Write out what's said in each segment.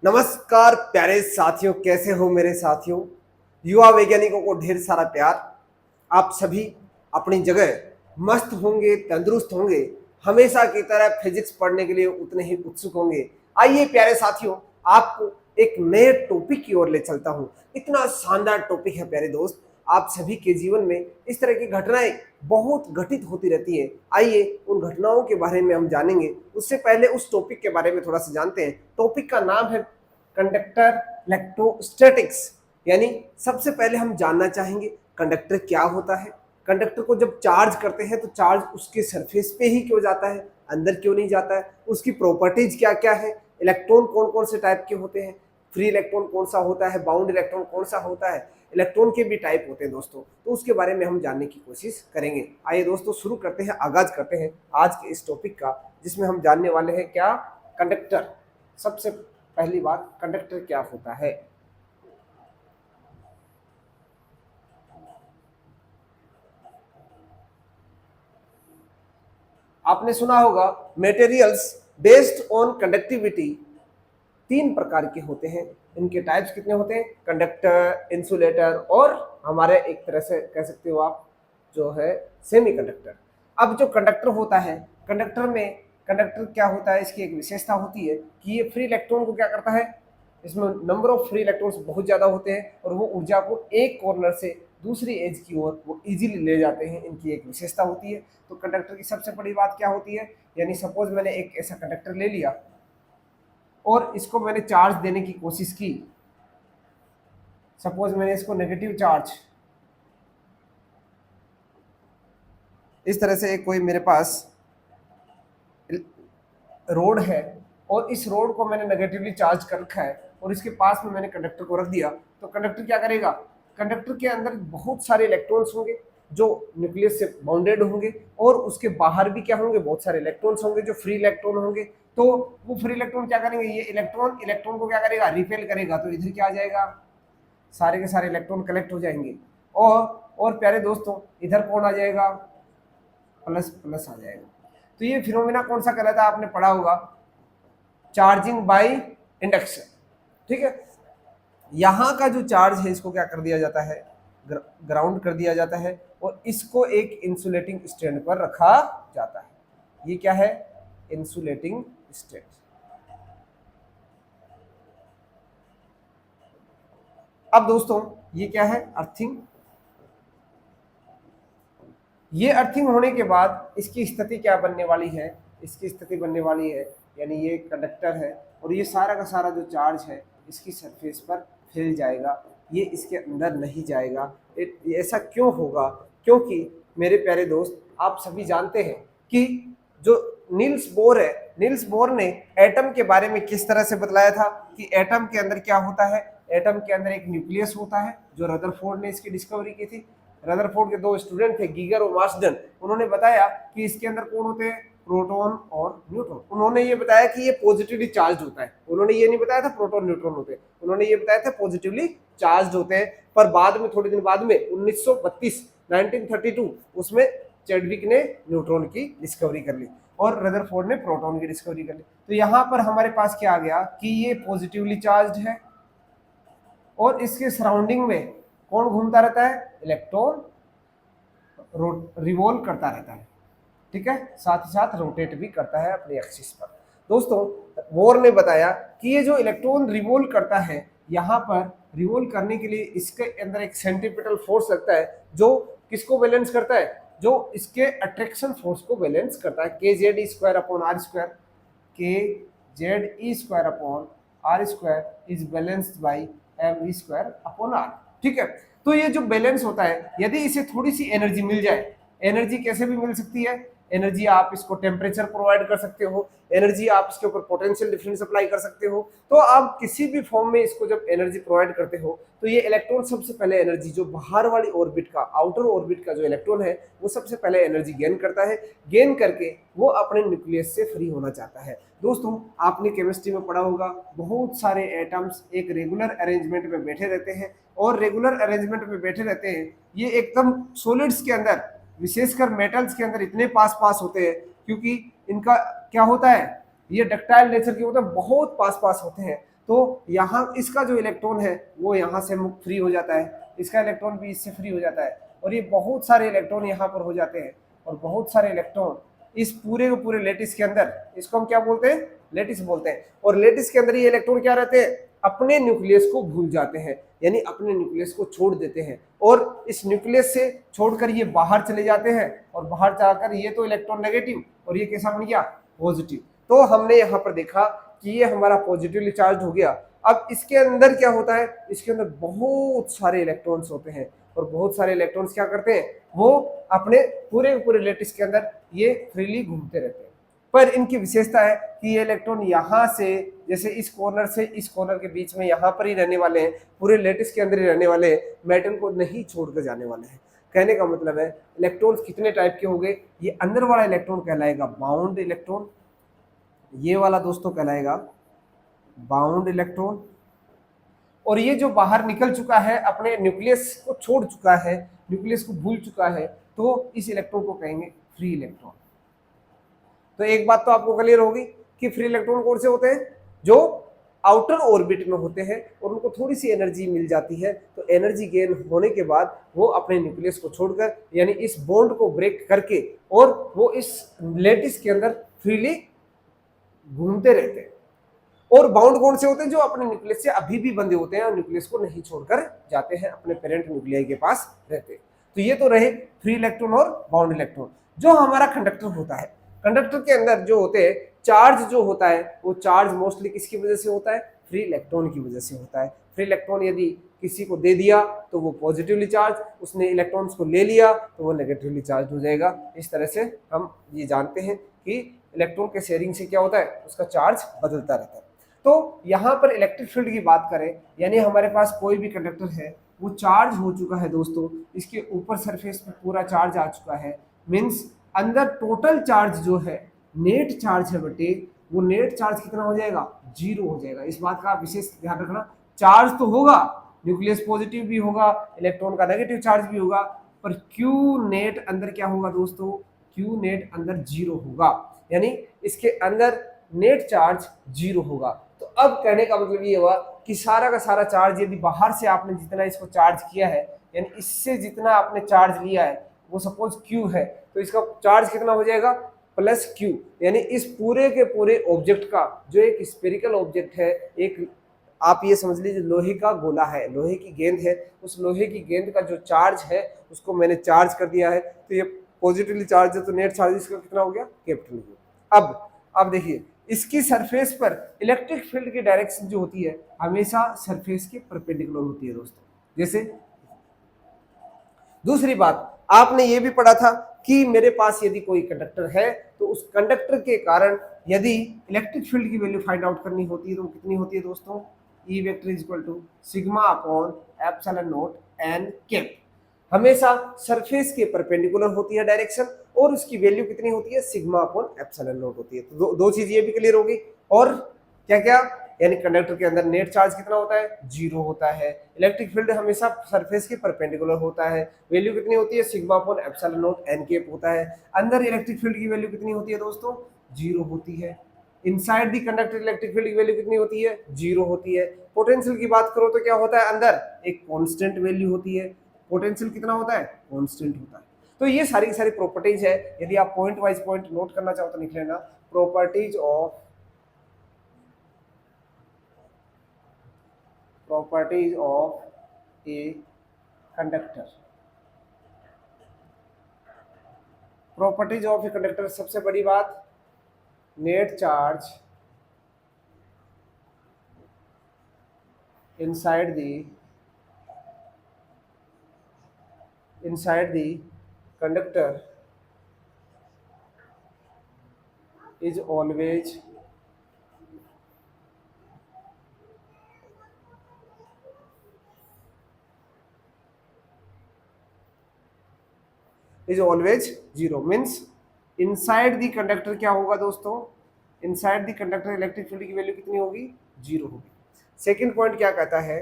नमस्कार प्यारे साथियों, कैसे हो मेरे साथियों। युवा वैज्ञानिकों को ढेर सारा प्यार। आप सभी अपनी जगह मस्त होंगे, तंदुरुस्त होंगे, हमेशा की तरह फिजिक्स पढ़ने के लिए उतने ही उत्सुक होंगे। आइए प्यारे साथियों, आपको एक नए टॉपिक की ओर ले चलता हूं। इतना शानदार टॉपिक है प्यारे दोस्त। आप सभी के जीवन में इस तरह की घटनाएं बहुत घटित होती रहती हैं। आइए उन घटनाओं के बारे में हम जानेंगे। उससे पहले उस टॉपिक के बारे में थोड़ा सा जानते हैं। टॉपिक का नाम है कंडक्टर इलेक्ट्रोस्टैटिक्स। यानी सबसे पहले हम जानना चाहेंगे कंडक्टर क्या होता है। कंडक्टर को जब चार्ज करते हैं तो चार्ज उसके सरफेस पे ही क्यों जाता है, अंदर क्यों नहीं जाता है, उसकी प्रॉपर्टीज क्या क्या है, इलेक्ट्रॉन कौन कौन से टाइप के होते हैं, फ्री इलेक्ट्रॉन कौन सा होता है, बाउंड इलेक्ट्रॉन कौन सा होता है, इलेक्ट्रॉन के भी टाइप होते हैं दोस्तों। तो उसके बारे में हम जानने की कोशिश करेंगे। आइए दोस्तों शुरू करते हैं, आगाज करते हैं आज के इस टॉपिक का, जिसमें हम जानने वाले हैं क्या, कंडक्टर। सबसे पहली बात, कंडक्टर क्या होता है। आपने सुना होगा मटेरियल्स बेस्ड ऑन कंडक्टिविटी तीन प्रकार के होते हैं। इनके टाइप्स कितने होते हैं, कंडक्टर, इंसुलेटर और हमारे एक तरह से कह सकते हो आप जो है सेमी कंडक्टर। अब जो कंडक्टर होता है, कंडक्टर क्या होता है, इसकी एक विशेषता होती है कि ये फ्री इलेक्ट्रॉन को क्या करता है, इसमें नंबर ऑफ फ्री इलेक्ट्रॉन्स बहुत ज़्यादा होते हैं और वो ऊर्जा को एक कॉर्नर से दूसरी एज की ओर वो इजीली ले जाते हैं। इनकी एक विशेषता होती है। तो कंडक्टर की सबसे बड़ी बात क्या होती है, यानी सपोज मैंने एक ऐसा कंडक्टर ले लिया और इसको मैंने चार्ज देने की कोशिश की। सपोज मैंने इसको नेगेटिव चार्ज, इस तरह से एक कोई मेरे पास रोड है और इस रोड को मैंने नेगेटिवली चार्ज कर रखा है और इसके पास में मैंने कंडक्टर को रख दिया। तो कंडक्टर क्या करेगा, कंडक्टर के अंदर बहुत सारे इलेक्ट्रॉन्स होंगे जो न्यूक्लियस से बाउंडेड होंगे और उसके बाहर भी क्या होंगे, बहुत सारे इलेक्ट्रॉन्स होंगे जो फ्री इलेक्ट्रॉन होंगे। तो वो फ्री इलेक्ट्रॉन क्या करेंगे, ये इलेक्ट्रॉन को क्या करेगा, रिपेल करेगा। तो इधर क्या आ जाएगा, सारे के सारे इलेक्ट्रॉन कलेक्ट हो जाएंगे और प्यारे दोस्तों इधर कौन आ जाएगा, प्लस प्लस आ जाएगा। तो ये फिनोमेना कौन सा कहलाता है, आपने पढ़ा होगा, चार्जिंग बाय इंडक्शन। ठीक है, यहाँ का जो चार्ज है इसको क्या कर दिया जाता है, ग्राउंड कर दिया जाता है और इसको एक इंसुलेटिंग स्टैंड पर रखा जाता है। ये क्या है, इंसुलेटिंग स्टैंड। अब दोस्तों ये क्या है, अर्थिंग। ये अर्थिंग होने के बाद इसकी स्थिति क्या बनने वाली है, इसकी स्थिति बनने वाली है, यानी ये कंडक्टर है और ये सारा का सारा जो चार्ज है इसकी सरफेस पर फैल जाएगा, ये इसके अंदर नहीं जाएगा। ऐसा क्यों होगा, क्योंकि मेरे प्यारे दोस्त आप सभी जानते हैं कि जो नील्स बोर है, नील्स बोर ने एटम के बारे में किस तरह से बतलाया था कि एटम के अंदर क्या होता है। एटम के अंदर एक न्यूक्लियस होता है, जो रदरफोर्ड ने इसकी डिस्कवरी की थी। रदरफोर्ड के दो स्टूडेंट थे, गीगर और मार्सडन, उन्होंने बताया कि इसके अंदर कौन होते हैं, प्रोटॉन और न्यूट्रॉन। उन्होंने ये बताया कि ये पॉजिटिवली चार्ज होता है, उन्होंने ये नहीं बताया था प्रोटॉन न्यूट्रॉन होते हैं, उन्होंने ये बताया था पॉजिटिवली चार्ज होते हैं। पर बाद में थोड़े दिन बाद में 1932 उसमें चैडविक ने न्यूट्रॉन की डिस्कवरी कर ली और रदरफोर्ड ने प्रोटॉन की डिस्कवरी कर ली। तो यहाँ पर हमारे पास क्या आ गया कि ये पॉजिटिवली चार्ज है और इसके सराउंडिंग में कौन घूमता रहता है, इलेक्ट्रॉन रिवॉल्व करता रहता है। ठीक है, साथ ही साथ रोटेट भी करता है अपने एक्सिस पर। दोस्तों बोर ने बताया कि ये जो इलेक्ट्रॉन रिवॉल्व करता है, यहाँ पर रिवॉल्व करने के लिए इसके अंदर एक सेंट्रीपिटल फोर्स लगता है जो किसको बैलेंस करता है, जो इसके अट्रैक्शन फोर्स को बैलेंस करता है। K Z E square upon R square, K Z E square upon R square is balanced by M E square upon R. ठीक है, तो ये जो बैलेंस होता है, यदि इसे थोड़ी सी एनर्जी मिल जाए, एनर्जी कैसे भी मिल सकती है, एनर्जी आप इसको टेम्परेचर प्रोवाइड कर सकते हो, एनर्जी आप इसके ऊपर पोटेंशियल डिफरेंस अप्लाई कर सकते हो। तो आप किसी भी फॉर्म में इसको जब एनर्जी प्रोवाइड करते हो तो ये इलेक्ट्रॉन सबसे पहले एनर्जी, जो बाहर वाली ऑर्बिट का, आउटर ऑर्बिट का जो इलेक्ट्रॉन है वो सबसे पहले एनर्जी गेन करता है। गेन करके वो अपने न्यूक्लियस से फ्री होना चाहता है। दोस्तों आपने केमिस्ट्री में पढ़ा होगा, बहुत सारे एटम्स एक रेगुलर अरेंजमेंट में बैठे रहते हैं और रेगुलर अरेंजमेंट में बैठे रहते हैं, ये एकदम सॉलिड्स के अंदर, विशेषकर मेटल्स के अंदर इतने पास पास होते हैं क्योंकि इनका क्या होता है, ये डक्टाइल नेचर के होते हैं, बहुत पास पास होते हैं। तो यहाँ इसका जो इलेक्ट्रॉन है वो यहाँ से मुक्त फ्री हो जाता है, इसका इलेक्ट्रॉन भी इससे फ्री हो जाता है, और ये बहुत सारे इलेक्ट्रॉन यहाँ पर हो जाते हैं, और बहुत सारे इलेक्ट्रॉन इस पूरे के पूरे लेटिस के अंदर, इसको हम क्या बोलते हैं, लेटिस बोलते हैं। और लेटिस के अंदर ये इलेक्ट्रॉन क्या रहते हैं, अपने न्यूक्लियस को भूल जाते हैं, यानी अपने न्यूक्लियस को छोड़ देते हैं, और इस न्यूक्लियस से छोड़कर ये बाहर चले जाते हैं, और बाहर जाकर ये तो इलेक्ट्रॉन नेगेटिव और ये कैसा बन गया, पॉजिटिव। तो हमने यहाँ पर देखा कि ये हमारा पॉजिटिवली चार्ज हो गया। अब इसके अंदर क्या होता है, इसके अंदर बहुत सारे इलेक्ट्रॉन्स होते हैं, और बहुत सारे इलेक्ट्रॉन्स क्या करते हैं, वो अपने पूरे पूरे लेटिस के अंदर ये फ्रीली घूमते रहते हैं। पर इनकी विशेषता है कि ये इलेक्ट्रॉन यहाँ से, जैसे इस कॉर्नर से इस कॉर्नर के बीच में यहाँ पर ही रहने वाले हैं, पूरे लेटिस के अंदर ही रहने वाले हैं, मेटल को नहीं छोड़कर जाने वाले हैं। कहने का मतलब है इलेक्ट्रॉन्स कितने टाइप के होंगे, ये अंदर वाला इलेक्ट्रॉन कहलाएगा बाउंड इलेक्ट्रॉन, ये वाला दोस्तों कहलाएगा बाउंड इलेक्ट्रॉन, और ये जो बाहर निकल चुका है, अपने न्यूक्लियस को छोड़ चुका है, न्यूक्लियस को भूल चुका है, तो इस इलेक्ट्रॉन को कहेंगे फ्री इलेक्ट्रॉन। तो एक बात तो आपको क्लियर होगी कि फ्री इलेक्ट्रॉन कौन से होते हैं, जो आउटर ऑर्बिट में होते हैं और उनको थोड़ी सी एनर्जी मिल जाती है, तो एनर्जी गेन होने के बाद वो अपने न्यूक्लियस को छोड़कर, यानी इस बॉन्ड को ब्रेक करके, और वो इस लेटिस के अंदर फ्रीली घूमते रहते हैं। और बाउंड कौन से होते हैं, जो अपने न्यूक्लियस से अभी भी बंधे होते हैं और न्यूक्लियस को नहीं छोड़कर जाते हैं, अपने पेरेंट न्यूक्लियाई के पास रहते हैं। तो ये तो रहे फ्री इलेक्ट्रॉन और बाउंड इलेक्ट्रॉन। जो हमारा कंडक्टर होता है, कंडक्टर के अंदर जो होते हैं, चार्ज जो होता है, वो चार्ज मोस्टली किसकी वजह से होता है, फ्री इलेक्ट्रॉन की वजह से होता है। फ्री इलेक्ट्रॉन यदि किसी को दे दिया तो वो पॉजिटिवली चार्ज, उसने इलेक्ट्रॉन्स को ले लिया तो वो नेगेटिवली चार्ज हो जाएगा। इस तरह से हम ये जानते हैं कि इलेक्ट्रॉन के शेयरिंग से क्या होता है, उसका चार्ज बदलता रहता है। तो यहाँ पर इलेक्ट्रिक फील्ड की बात करें, यानी हमारे पास कोई भी कंडक्टर है, वो चार्ज हो चुका है दोस्तों, इसके ऊपर सरफेस पे पूरा चार्ज आ चुका है, मीन्स अंदर टोटल चार्ज जो है, नेट चार्ज है बेटे, वो नेट चार्ज कितना हो जाएगा, 0 हो जाएगा। इस बात का विशेष ध्यान रखना, चार्ज तो होगा, न्यूक्लियस पॉजिटिव भी होगा, इलेक्ट्रॉन का नेगेटिव चार्ज भी होगा, पर क्यू नेट अंदर क्या होगा दोस्तों, क्यू नेट अंदर 0 होगा, यानी इसके अंदर नेट चार्ज 0 होगा। तो अब कहने का मतलब ये हुआ कि सारा का सारा चार्ज, यदि बाहर से आपने जितना इसको चार्ज किया है, यानी इससे जितना आपने चार्ज लिया है, वो सपोज Q है, तो इसका चार्ज कितना हो जाएगा, प्लस Q, यानी इस पूरे के पूरे ऑब्जेक्ट का, जो एक स्फेरिकल ऑब्जेक्ट है, एक आप ये समझ लीजिए लोहे का गोला है, लोहे की गेंद है, उस लोहे की गेंद का जो चार्ज है उसको मैंने चार्ज कर दिया है, तो ये पॉजिटिवली चार्ज है, तो नेट चार्ज इसका कितना हो गया, कैपिटल U। अब देखिए, इसकी सरफेस पर इलेक्ट्रिक फील्ड की डायरेक्शन जो होती है, हमेशा सरफेस के परपेंडिकुलर होती है दोस्तों। जैसे दूसरी बात, आपने ये भी पढ़ा था कि मेरे पास यदि कोई कंडक्टर है, तो उस कंडक्टर के कारण यदि इलेक्ट्रिक फील्ड की वैल्यू फाइंड आउट करनी होती है, तो कितनी होती है दोस्तों, E vector is equal to sigma upon epsilon naught n cap. हमेशा सरफेस के परपेंडिकुलर होती है डायरेक्शन, और उसकी वैल्यू कितनी होती है, सिग्मा अपॉन एप्सिलॉन नॉट होती है। तो दो चीज ये भी क्लियर होगी। और क्या क्या, यानी कंडक्टर के अंदर नेट चार्ज कितना होता है, 0 होता है, इलेक्ट्रिक फील्ड हमेशा सरफेस के परपेंडिकुलर होता है, वैल्यू कितनी होती है, sigma upon epsilon naught n cap होता है। अंदर इलेक्ट्रिक फील्ड की वैल्यू कितनी होती है दोस्तों, 0 होती है। Inside the conductor electric field की वैल्यू कितनी होती है, 0 होती है। पोटेंशियल की बात करो तो क्या होता है, अंदर एक कांस्टेंट वैल्यू होती है, पोटेंशियल कितना होता है, कांस्टेंट होता है। तो ये सारी की सारी प्रॉपर्टीज है, यदि आप पॉइंट वाइज पॉइंट नोट करना चाहो तो लिख लेना, properties of a conductor. Properties of a conductor, सबसे बड़ी बात, net charge inside the conductor is always zero. Means inside the conductor क्या होगा दोस्तों, inside the conductor electric field की वैल्यू कितनी होगी, 0 होगी। सेकेंड पॉइंट क्या कहता है,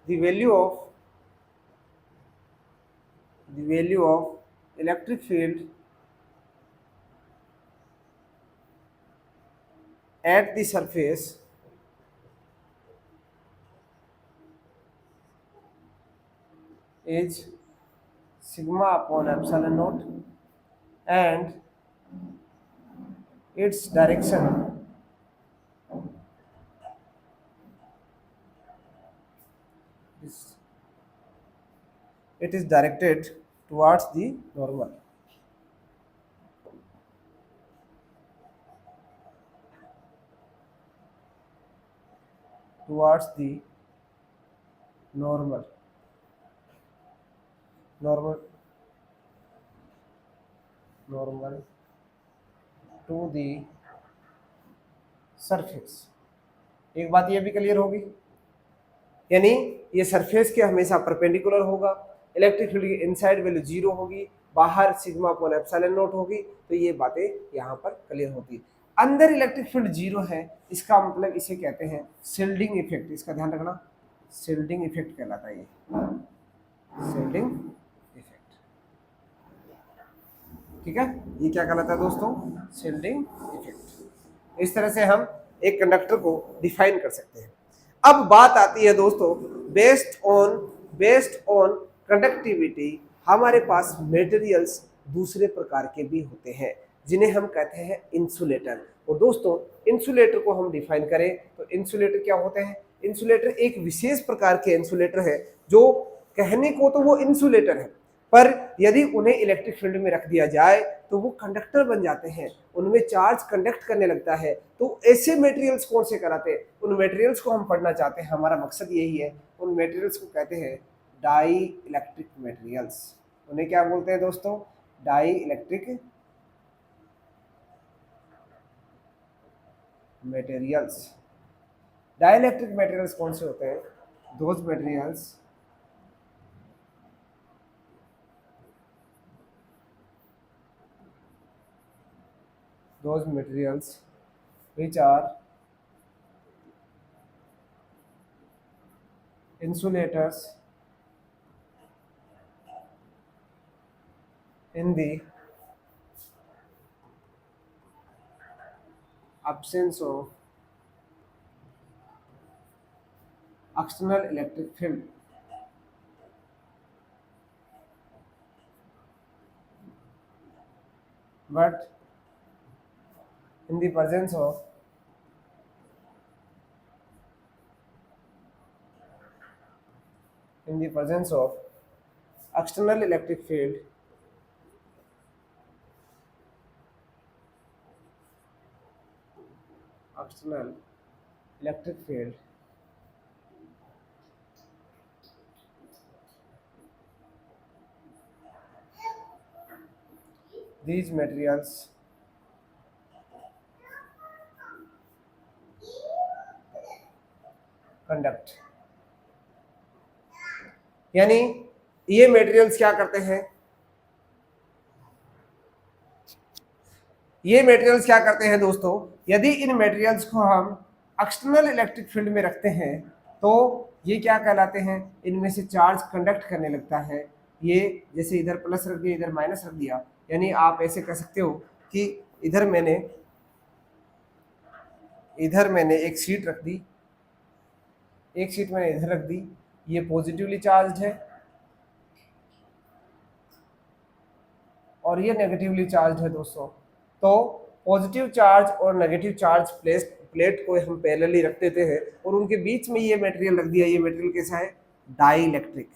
the value of electric field at the surface is sigma upon epsilon naught, and its direction is, it is directed towards the normal. Towards the normal. Normal. Normal to the surface. एक बात ये भी clear होगी, यानी ये surface के हमेशा perpendicular होगा, इलेक्ट्रिक फील्ड की इनसाइड वैल्यू जीरो होगी, बाहर सिग्मा अपॉन एप्सिलॉन नॉट होगी, तो ये बातें यहाँ पर क्लियर होती। अंदर इलेक्ट्रिक फील्ड जीरो है, इसका मतलब इसे कहते हैं शिल्डिंग इफेक्ट, इसका ध्यान रखना, शिल्डिंग इफेक्ट कहलाता है ये, शिल्डिंग इफेक्ट। ठीक है, ये क्या कहलाता है दोस्तों, शिल्डिंग इफेक्ट। इस तरह से हम एक कंडक्टर को डिफाइन कर सकते हैं। अब बात आती है दोस्तों, बेस्ड ऑन कंडक्टिविटी हमारे पास मटेरियल्स दूसरे प्रकार के भी होते हैं जिन्हें हम कहते हैं इंसुलेटर। और दोस्तों इंसुलेटर को हम डिफाइन करें तो इंसुलेटर क्या होते हैं, इंसुलेटर एक विशेष प्रकार के इंसुलेटर है जो कहने को तो वो इंसुलेटर है, पर यदि उन्हें इलेक्ट्रिक फील्ड में रख दिया जाए तो वो कंडक्टर बन जाते हैं, उनमें चार्ज कंडक्ट करने लगता है। तो ऐसे मटेरियल्स कौन से कराते हैं, उन मटेरियल्स को हम पढ़ना चाहते हैं, हमारा मकसद यही है। उन मटेरियल्स को कहते हैं डाई इलेक्ट्रिक मटेरियल्स। उन्हें क्या बोलते हैं दोस्तों, dielectric materials. Dielectric materials कौन से होते हैं, those materials which are insulators in the absence of external electric field, but in the presence of external electric field these materials conduct. यानी ये मटेरियल्स क्या करते हैं, ये मटेरियल्स क्या करते हैं दोस्तों, यदि इन मटेरियल्स को हम एक्सटर्नल इलेक्ट्रिक फील्ड में रखते हैं तो ये क्या कहलाते हैं, इनमें से चार्ज कंडक्ट करने लगता है। ये जैसे इधर प्लस रख दिया, इधर माइनस रख दिया, यानी आप ऐसे कह सकते हो कि इधर मैंने एक शीट रख दी, एक शीट मैंने इधर रख दी, ये पॉजिटिवली चार्ज है और ये नेगेटिवली चार्ज है दोस्तों। तो पॉजिटिव चार्ज और नेगेटिव चार्ज प्लेट को हम पैरेलली रख देते हैं और उनके बीच में ये मटेरियल रख दिया। ये मटेरियल कैसा है, डाई इलेक्ट्रिक।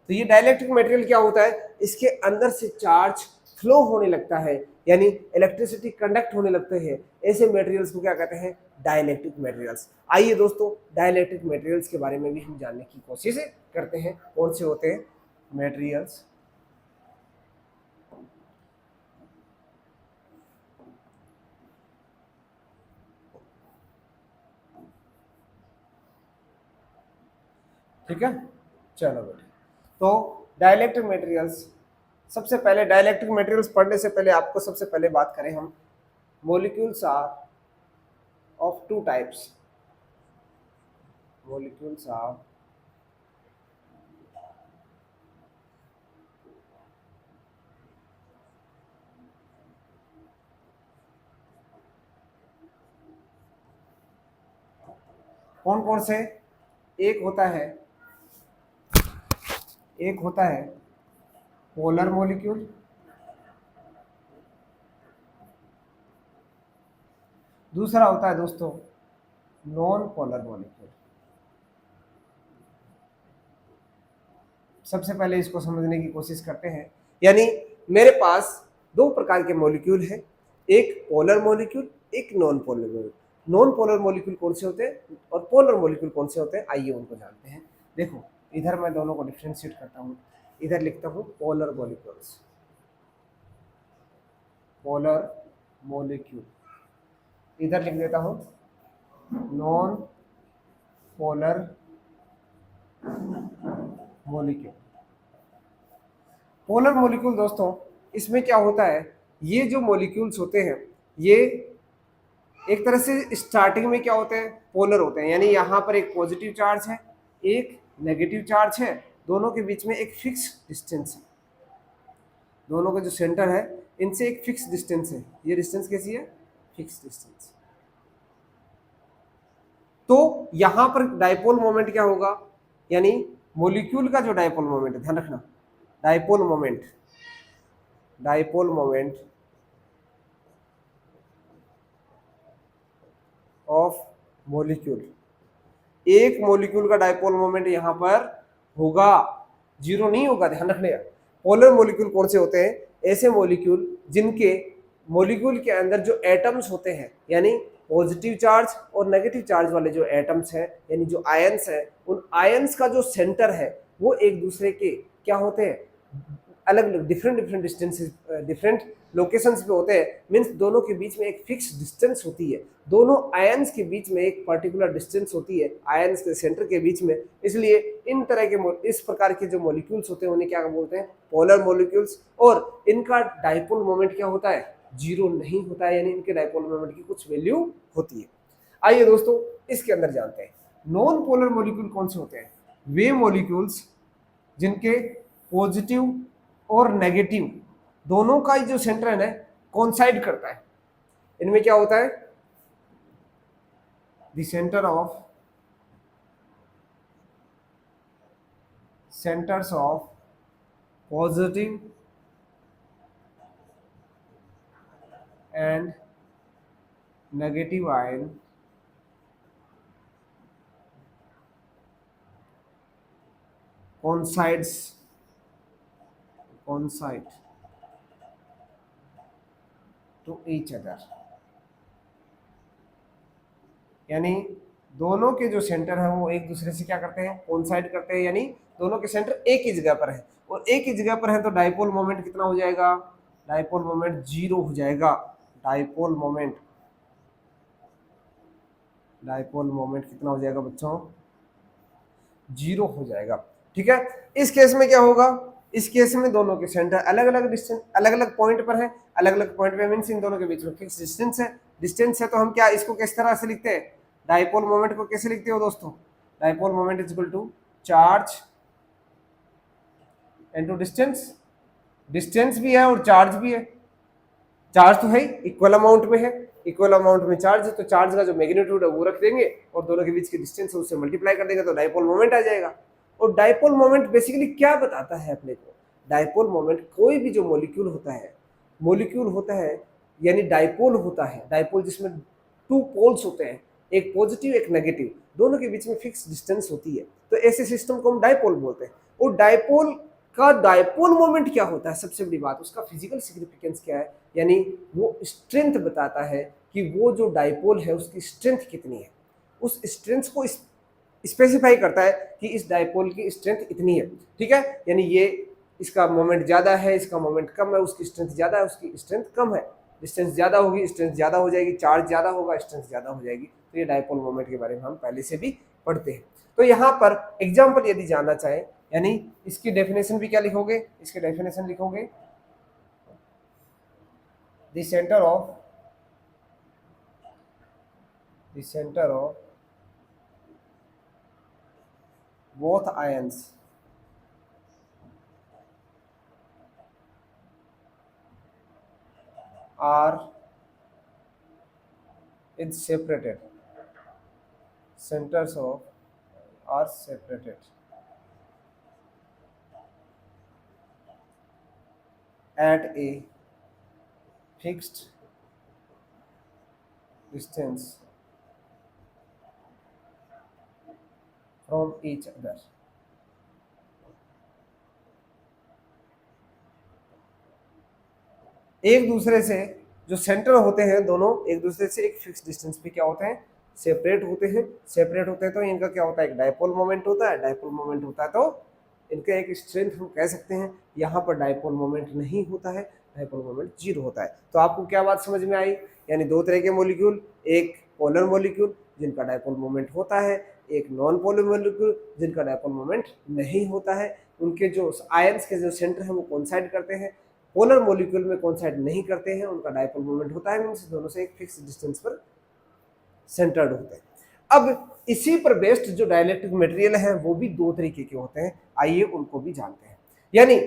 तो ये डाइलेक्ट्रिक मटेरियल क्या होता है, इसके अंदर से चार्ज फ्लो होने लगता है, यानी इलेक्ट्रिसिटी कंडक्ट होने लगते हैं। ऐसे मटेरियल्स को क्या कहते हैं, डाइलेक्ट्रिक मटेरियल्स। आइए दोस्तों डाइलेक्ट्रिक मटेरियल्स के बारे में भी हम जानने की कोशिश करते हैं, कौन से होते हैं मटेरियल्स। ठीक है, चलो बेटे। तो डाइलेक्ट्रिक मटेरियल्स, सबसे पहले डाइलेक्ट्रिक मटेरियल्स पढ़ने से पहले आपको सबसे पहले बात करें हम, molecules are of two types. Molecules are कौन कौन से? एक होता है पोलर मॉलिक्यूल, दूसरा होता है दोस्तों नॉन पोलर मॉलिक्यूल। सबसे पहले इसको समझने की कोशिश करते हैं। यानी मेरे पास दो प्रकार के मॉलिक्यूल हैं, एक पोलर मॉलिक्यूल, एक non polar molecule. Non polar molecule कौन से होते हैं और पोलर मॉलिक्यूल कौन से होते हैं, आइए उनको जानते हैं। देखो इधर मैं दोनों को डिफ्रेंशिएट करता हूँ, इधर लिखता हूँ पोलर मॉलिक्यूल्स, पोलर मॉलिक्यूल, इधर लिख देता हूँ non polar molecule. Polar molecule दोस्तों, इसमें क्या होता है, ये जो मॉलिक्यूल्स होते हैं ये एक तरह से स्टार्टिंग में क्या होते हैं, पोलर होते हैं। यानी यहाँ पर एक पॉजिटिव चार्ज है, एक नेगेटिव चार्ज है, दोनों के बीच में एक फिक्स डिस्टेंस है, दोनों का जो सेंटर है इनसे एक फिक्स डिस्टेंस है। ये डिस्टेंस कैसी है, फिक्स डिस्टेंस। तो यहां पर डाइपोल मोमेंट क्या होगा, यानी मॉलिक्यूल का जो डाइपोल मोमेंट है, ध्यान रखना, dipole moment, dipole moment of molecule, एक मॉलिक्यूल का डाइपोल मोमेंट यहां पर होगा, जीरो नहीं होगा, ध्यान रखने का। पोलर मॉलिक्यूल कौन से होते हैं, ऐसे मॉलिक्यूल जिनके मॉलिक्यूल के अंदर जो एटम्स होते हैं, यानी पॉजिटिव चार्ज और नेगेटिव चार्ज वाले जो एटम्स हैं, यानी जो आयंस हैं, उन आयंस का जो सेंटर है वो एक दूसरे के क्या होते हैं, अलग अलग डिफरेंट डिस्टेंसेस, डिफरेंट लोकेशंस पे होते हैं। मीन्स दोनों के बीच में एक फिक्स डिस्टेंस होती है, दोनों आयंस के बीच में एक पर्टिकुलर डिस्टेंस होती है आयंस के सेंटर के बीच में। इसलिए इन तरह के इस प्रकार के जो मॉलिक्यूल्स होते हैं उन्हें क्या बोलते हैं, पोलर मॉलिक्यूल्स। और इनका डाइपोल मोमेंट क्या होता है, जीरो नहीं होता है, यानी इनके डाइपोल मोमेंट की कुछ वैल्यू होती है। आइए दोस्तों इसके अंदर जानते हैं नॉन पोलर मॉलिक्यूल कौन से होते हैं। वे मॉलिक्यूल्स जिनके पॉजिटिव और नेगेटिव दोनों का जो सेंटर है ना कोइंसाइड करता है। इनमें क्या होता है, the centres of positive and negative ion coincide to each other। यानी दोनों के जो सेंटर है वो एक दूसरे से क्या करते हैं, कोइंसाइड करते हैं, यानी दोनों के सेंटर एक ही जगह पर है। और एक ही जगह पर है तो डाइपोल मोमेंट कितना हो जाएगा, डाइपोल मोमेंट जीरो हो जाएगा। डाइपोल मोमेंट कितना हो जाएगा बच्चों, जीरो हो जाएगा। ठीक है, इस केस में क्या होगा, इस केस में दोनों के सेंटर अलग अलग डिस्टेंस, अलग अलग पॉइंट पर है, अलग अलग पॉइंट पे मींस इन दोनों के बीच में फिक्स डिस्टेंस है। तो हम क्या इसको किस तरह से लिखते हैं, डाइपोल मोमेंट को कैसे लिखते हो दोस्तों, dipole moment is equal to charge into distance. Distance भी है और चार्ज भी है, चार्ज तो है इक्वल अमाउंट में है, इक्वल अमाउंट में चार्ज है, तो चार्ज का जो मैग्नीट्यूड है वो रख देंगे और दोनों के बीच की डिस्टेंस है उससे मल्टीप्लाई कर देंगे तो डाइपोल मोमेंट आ जाएगा। और डाइपोल मोमेंट बेसिकली क्या बताता है अपने को, डाइपोल मोमेंट कोई भी जो मॉलिक्यूल होता है यानी डाइपोल होता है, डाइपोल जिसमें टू पोल्स होते हैं, एक पॉजिटिव एक नेगेटिव, दोनों के बीच में फिक्स डिस्टेंस होती है, तो ऐसे सिस्टम को हम डाइपोल बोलते हैं। और डाइपोल का डाइपोल मोमेंट क्या होता है, सबसे बड़ी बात उसका फिजिकल सिग्निफिकेंस क्या है, यानी वो स्ट्रेंथ बताता है कि वो जो डाइपोल है उसकी स्ट्रेंथ कितनी है, उस स्ट्रेंथ को स्पेसिफाई करता है कि इस डाइपोल की स्ट्रेंथ इतनी है। ठीक है, यानी ये इसका मोमेंट ज़्यादा है, इसका मोमेंट कम है, उसकी स्ट्रेंथ ज़्यादा है, उसकी स्ट्रेंथ कम है, डिस्टेंस ज़्यादा होगी स्ट्रेंथ ज़्यादा हो जाएगी, चार्ज ज़्यादा होगा स्ट्रेंथ ज़्यादा हो जाएगी। तो ये डाइपोल मोमेंट के बारे में हम पहले से भी पढ़ते हैं। तो यहाँ पर एग्जाम्पल यदि जानना चाहें, यानी इसकी डेफिनेशन भी क्या लिखोगे, इसकी डेफिनेशन लिखोगे the centre of both ions are is separated centers of are separated at a fixed distance from each other. एक दूसरे से जो सेंटर होते हैं दोनों एक दूसरे से एक फिक्स डिस्टेंस पे क्या होते हैं, सेपरेट होते हैं। सेपरेट होते हैं तो इनका क्या होता है, एक डायपोल मोमेंट होता है। डायपोल मोमेंट होता है तो इनका एक स्ट्रेंथ हम कह सकते हैं। यहाँ पर डायपोल मोमेंट नहीं होता है, डायपोल मोमेंट जीरो होता है। तो आपको क्या बात समझ में आई, यानी दो तरह के मॉलिक्यूल, एक पोलर मॉलिक्यूल जिनका डायपोल मोमेंट होता है, एक नॉन पोलर मॉलिक्यूल जिनका डायपोल मोमेंट नहीं होता है। उनके जो आयंस के जो सेंटर है वो कोइंसाइड करते हैं, पोलर मॉलिक्यूल में कोइंसाइड नहीं करते हैं, उनका डायपोल मोमेंट होता है, मींस दोनों से एक फिक्स डिस्टेंस पर सेंटर्ड होते हैं। अब इसी पर बेस्ड जो डाइलेक्ट्रिक मटेरियल है वो भी दो तरीके के होते हैं, आइए उनको भी जानते हैं। यानी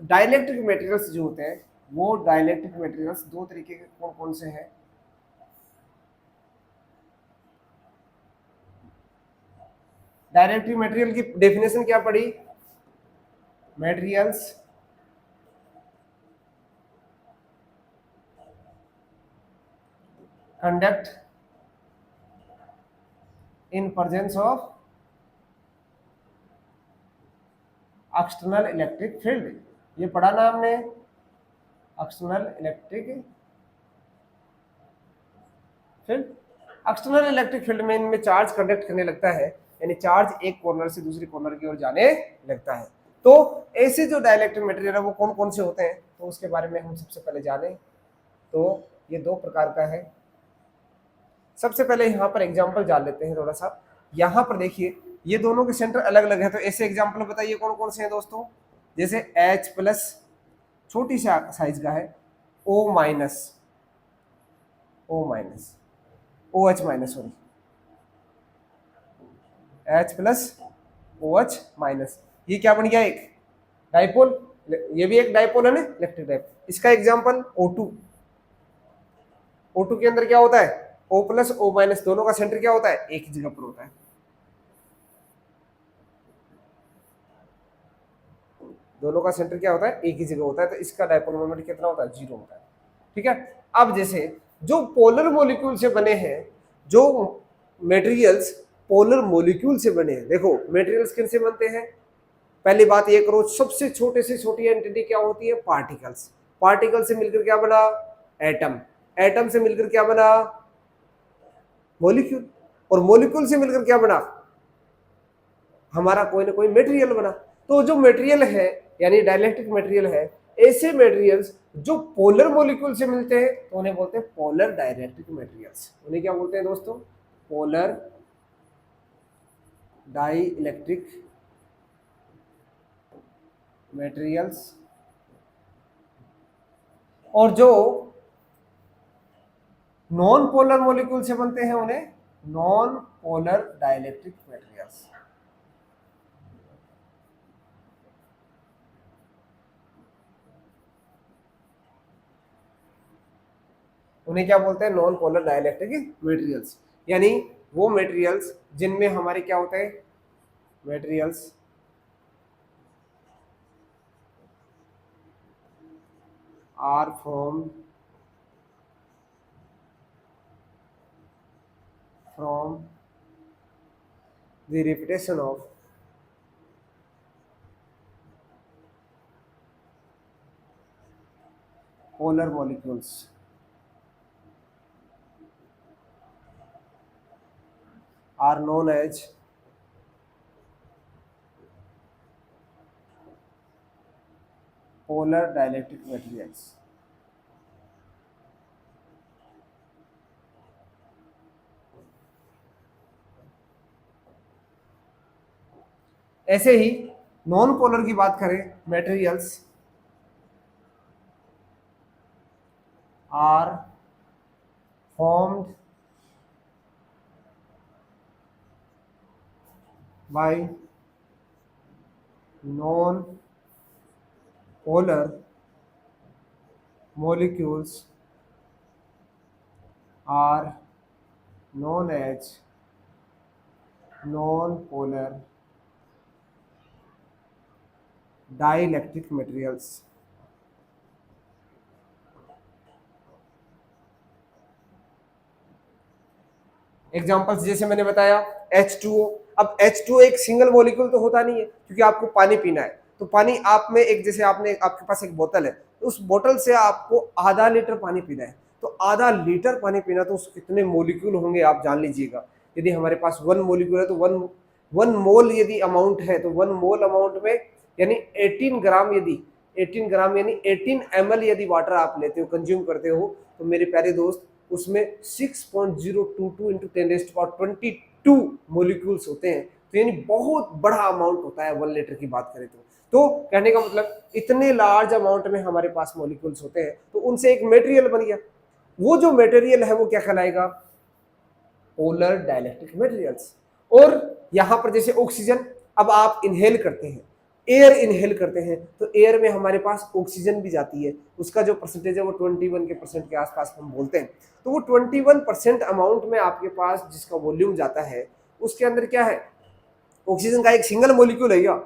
डाइलेक्ट्रिक मटेरियल्स जो होते हैं वो डाइलेक्ट्रिक मटेरियल्स दो तरीके के कौन कौन से हैं। डाइलेक्ट्रिक मटेरियल की डेफिनेशन क्या पड़ी, materials conduct in presence of external electric field। ये पढ़ा ना हमने, external electric field. External electric field में इनमें चार्ज कंडक्ट करने लगता है, यानी चार्ज एक कॉर्नर से दूसरे कॉर्नर की ओर जाने लगता है। तो ऐसे जो डाइलेक्ट्रिक मटेरियल है वो कौन कौन से होते हैं, तो उसके बारे में हम सबसे पहले जाने। तो ये दो प्रकार का है। सबसे पहले यहाँ पर एग्जाम्पल जान लेते हैं थोड़ा सा। यहाँ पर देखिए ये दोनों के सेंटर अलग अलग है, तो ऐसे एग्जाम्पल बताइए कौन कौन से हैं दोस्तों। जैसे H प्लस छोटी सी साइज का है, O minus, OH minus, sorry H plus OH minus, ये क्या बन गया, एक डाइपोल। ये भी एक डाइपोल है ना, इलेक्ट्रिक डाइपोल। इसका एग्जाम्पल O2 के अंदर क्या होता है, O प्लस O माइनस, दोनों का सेंटर क्या होता है, एक ही जगह पर होता है। दोनों का सेंटर क्या होता है, एक ही जगह होता है, तो इसका डायपोल मोमेंट कितना होता है, जीरो होता है। ठीक है। अब जैसे जो पोलर मॉलिक्यूल से बने हैं, जो मटेरियल्स पोलर मॉलिक्यूल से बने हैं, देखो मटेरियल्स किन से बनते हैं, पहली बात ये करो, सबसे छोटे से छोटी एंटिटी क्या होती है, पार्टिकल्स। पार्टिकल से मिलकर क्या बना, एटम। एटम से मिलकर क्या बना, मॉलिक्यूल। और मॉलिक्यूल से मिलकर क्या बना, हमारा कोई ना कोई मटेरियल बना। तो जो मटेरियल है यानी डाइलेक्ट्रिक मटेरियल है, ऐसे मटेरियल्स जो पोलर मॉलिक्यूल से मिलते हैं तो उन्हें बोलते हैं पोलर डाइलेक्ट्रिक मटेरियल्स। उन्हें क्या बोलते हैं दोस्तों, पोलर डाइलेक्ट्रिक मटेरियल्स। और जो नॉन पोलर मॉलिक्यूल से बनते हैं उन्हें नॉन पोलर डाइलेक्ट्रिक मटेरियल्स। उन्हें क्या बोलते हैं, नॉन पोलर डाइलेक्ट्रिक मटेरियल्स। यानी वो मटेरियल्स जिनमें हमारे क्या होते हैं, materials are formed from the repetition of polar molecules are known as polar dielectric materials। ऐसे ही नॉन पोलर की बात करें, materials are formed by non-polar molecules are known as non polar dielectric materials. Examples जैसे मैंने बताया H2O। अब H2O एक single molecule तो होता नहीं है, क्योंकि आपको पानी पीना है, तो पानी आप में एक, जैसे आपने आपके पास एक बोतल है, तो उस बोतल से आपको आधा लीटर पानी पीना है, तो आधा लीटर पानी पीना, तो उस कितने मॉलिक्यूल होंगे आप जान लीजिएगा। यदि हमारे पास 1 मॉलिक्यूल है तो वन मोल यदि अमाउंट है, तो 1 मोल अमाउंट में यानी 18 ग्राम, यदि 18 ग्राम यानी 18 ml यदि वाटर आप लेते हो, कंज्यूम करते हो, तो मेरे प्यारे दोस्त उसमें 6.022 इंटू 10⁻22 मॉलिक्यूल्स होते हैं। तो यानी बहुत बड़ा अमाउंट होता है 1 लीटर की बात करें तो कहने का मतलब इतने लार्ज अमाउंट में हमारे पास मॉलिक्यूल्स होते हैं, तो उनसे एक मटेरियल बन गया। वो जो मटेरियल है वो क्या कहलाएगा? Polar dielectric materials. और यहां पर जैसे ऑक्सीजन, अब आप इनहेल करते हैं, एयर इनहेल करते हैं, तो एयर में हमारे पास ऑक्सीजन भी जाती है, उसका जो परसेंटेज है वो 21% के आसपास हम बोलते हैं। तो वो 21% अमाउंट में आपके पास जिसका वॉल्यूम जाता है, उसके अंदर क्या है? ऑक्सीजन का एक सिंगल मॉलिक्यूल है क्या?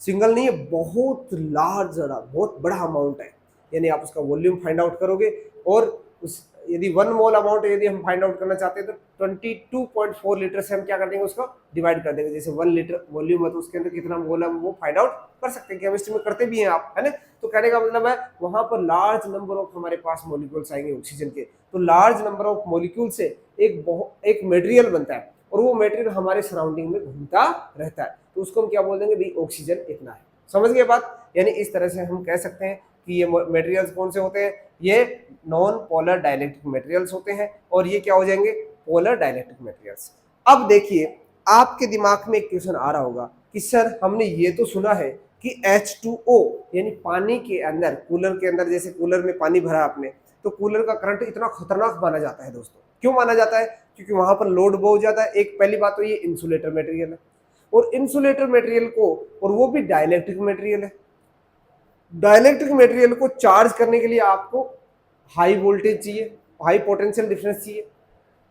सिंगल नहीं है, बहुत लार्ज, बहुत बड़ा अमाउंट है। यानी आप उसका वॉल्यूम फाइंड आउट करोगे, और उस यदि 1 मोल अमाउंट यदि हम फाइंड आउट करना चाहते हैं, तो 22.4 लीटर से हम क्या कर देंगे, उसको डिवाइड कर देंगे। जैसे 1 लीटर वॉल्यूम है तो उसके अंदर कितना मोल है वो फाइंड आउट कर सकते हैं, केमिस्ट्री में करते भी हैं आप, है ना। तो कहने का मतलब है वहां पर लार्ज नंबर ऑफ हमारे पास मॉलिक्यूल्स आएंगे ऑक्सीजन के, तो लार्ज नंबर ऑफ मॉलिक्यूल से एक मटेरियल बनता है, और वो मटेरियल हमारे सराउंडिंग में घूमता रहता है, तो उसको हम क्या बोल देंगे भाई, ऑक्सीजन इतना है। समझ गए बात? यानी इस तरह से हम कह सकते हैं कि ये मटेरियल्स कौन से होते हैं, ये नॉन पोलर डाइलेक्ट्रिक मटेरियल्स होते हैं, और ये क्या हो जाएंगे, पोलर डाइलेक्ट्रिक मटेरियल्स। अब देखिए, आपके दिमाग में एक क्वेश्चन आ रहा होगा कि सर हमने ये तो सुना है कि H2O यानी पानी के अंदर, कूलर के अंदर, जैसे कूलर में पानी भरा आपने, तो कूलर का करंट इतना खतरनाक माना जाता है दोस्तों। क्यों माना जाता है? क्योंकि वहां पर लोड बहुत ज्यादा है। एक पहली बात तो ये इंसुलेटर मटेरियल है, और इंसुलेटर मटेरियल को, और वो भी डाइलेक्ट्रिक मटेरियल है, डाइलेक्ट्रिक मटेरियल को चार्ज करने के लिए आपको हाई वोल्टेज चाहिए, हाई पोटेंशियल डिफरेंस चाहिए।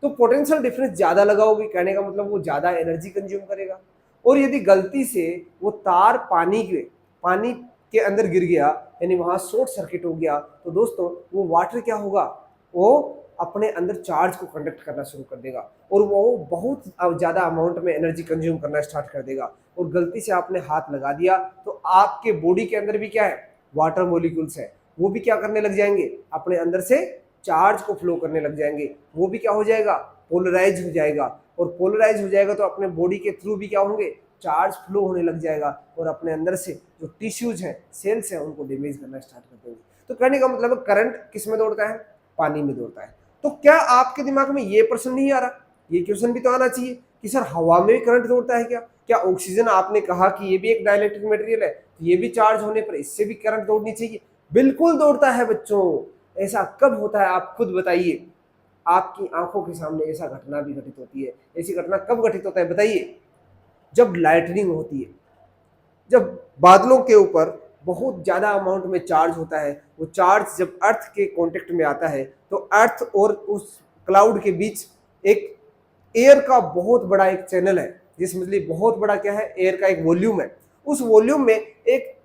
तो पोटेंशियल डिफरेंस ज्यादा लगाओगे, कहने का मतलब वो ज्यादा एनर्जी कंज्यूम करेगा। और यदि गलती से वो तार पानी के अंदर गिर गया, यानी वहां शॉर्ट सर्किट हो गया, तो दोस्तों वो वाटर क्या होगा, वो अपने अंदर चार्ज को कंडक्ट करना शुरू कर देगा, और वो बहुत ज्यादा अमाउंट में एनर्जी कंज्यूम करना स्टार्ट कर देगा। और गलती से आपने हाथ लगा दिया, तो आपके बॉडी के अंदर भी क्या है, वाटर मॉलिक्यूल्स है, वो भी क्या करने लग जाएंगे, अपने अंदर से चार्ज को फ्लो करने लग जाएंगे। वो भी क्या हो जाएगा, पोलराइज हो जाएगा, और पोलराइज हो जाएगा तो अपने बॉडी के थ्रू भी क्या होंगे, चार्ज फ्लो होने लग जाएगा, और अपने अंदर से जो टिश्यूज हैं, सेल्स हैं, उनको डैमेज करना स्टार्ट कर देंगे। तो कहने का मतलब करंट किस में दौड़ता है, पानी में दौड़ता है। तो क्या आपके दिमाग में ये प्रश्न नहीं आ रहा, ये क्वेश्चन भी तो आना चाहिए कि सर हवा में भी करंट दौड़ता है क्या? क्या ऑक्सीजन, आपने कहा कि ये भी एक डाइलेक्ट्रिक मटेरियल है, तो ये भी चार्ज होने पर इससे भी करंट दौड़नी चाहिए। बिल्कुल दौड़ता है बच्चों। ऐसा कब होता है आप खुद बताइए, आपकी आंखों के सामने ऐसा घटना भी घटित होती है। ऐसी घटना कब घटित होता है बताइए? जब लाइटनिंग होती है, जब बादलों के ऊपर बहुत ज्यादा अमाउंट में चार्ज होता है, वो चार्ज जब अर्थ के कांटेक्ट में आता है, तो अर्थ और उस क्लाउड के बीच एक एयर का बहुत बड़ा एक चैनल है, जिस मतलब बहुत बड़ा क्या है, एयर का एक वॉल्यूम है। उस वॉल्यूम में एक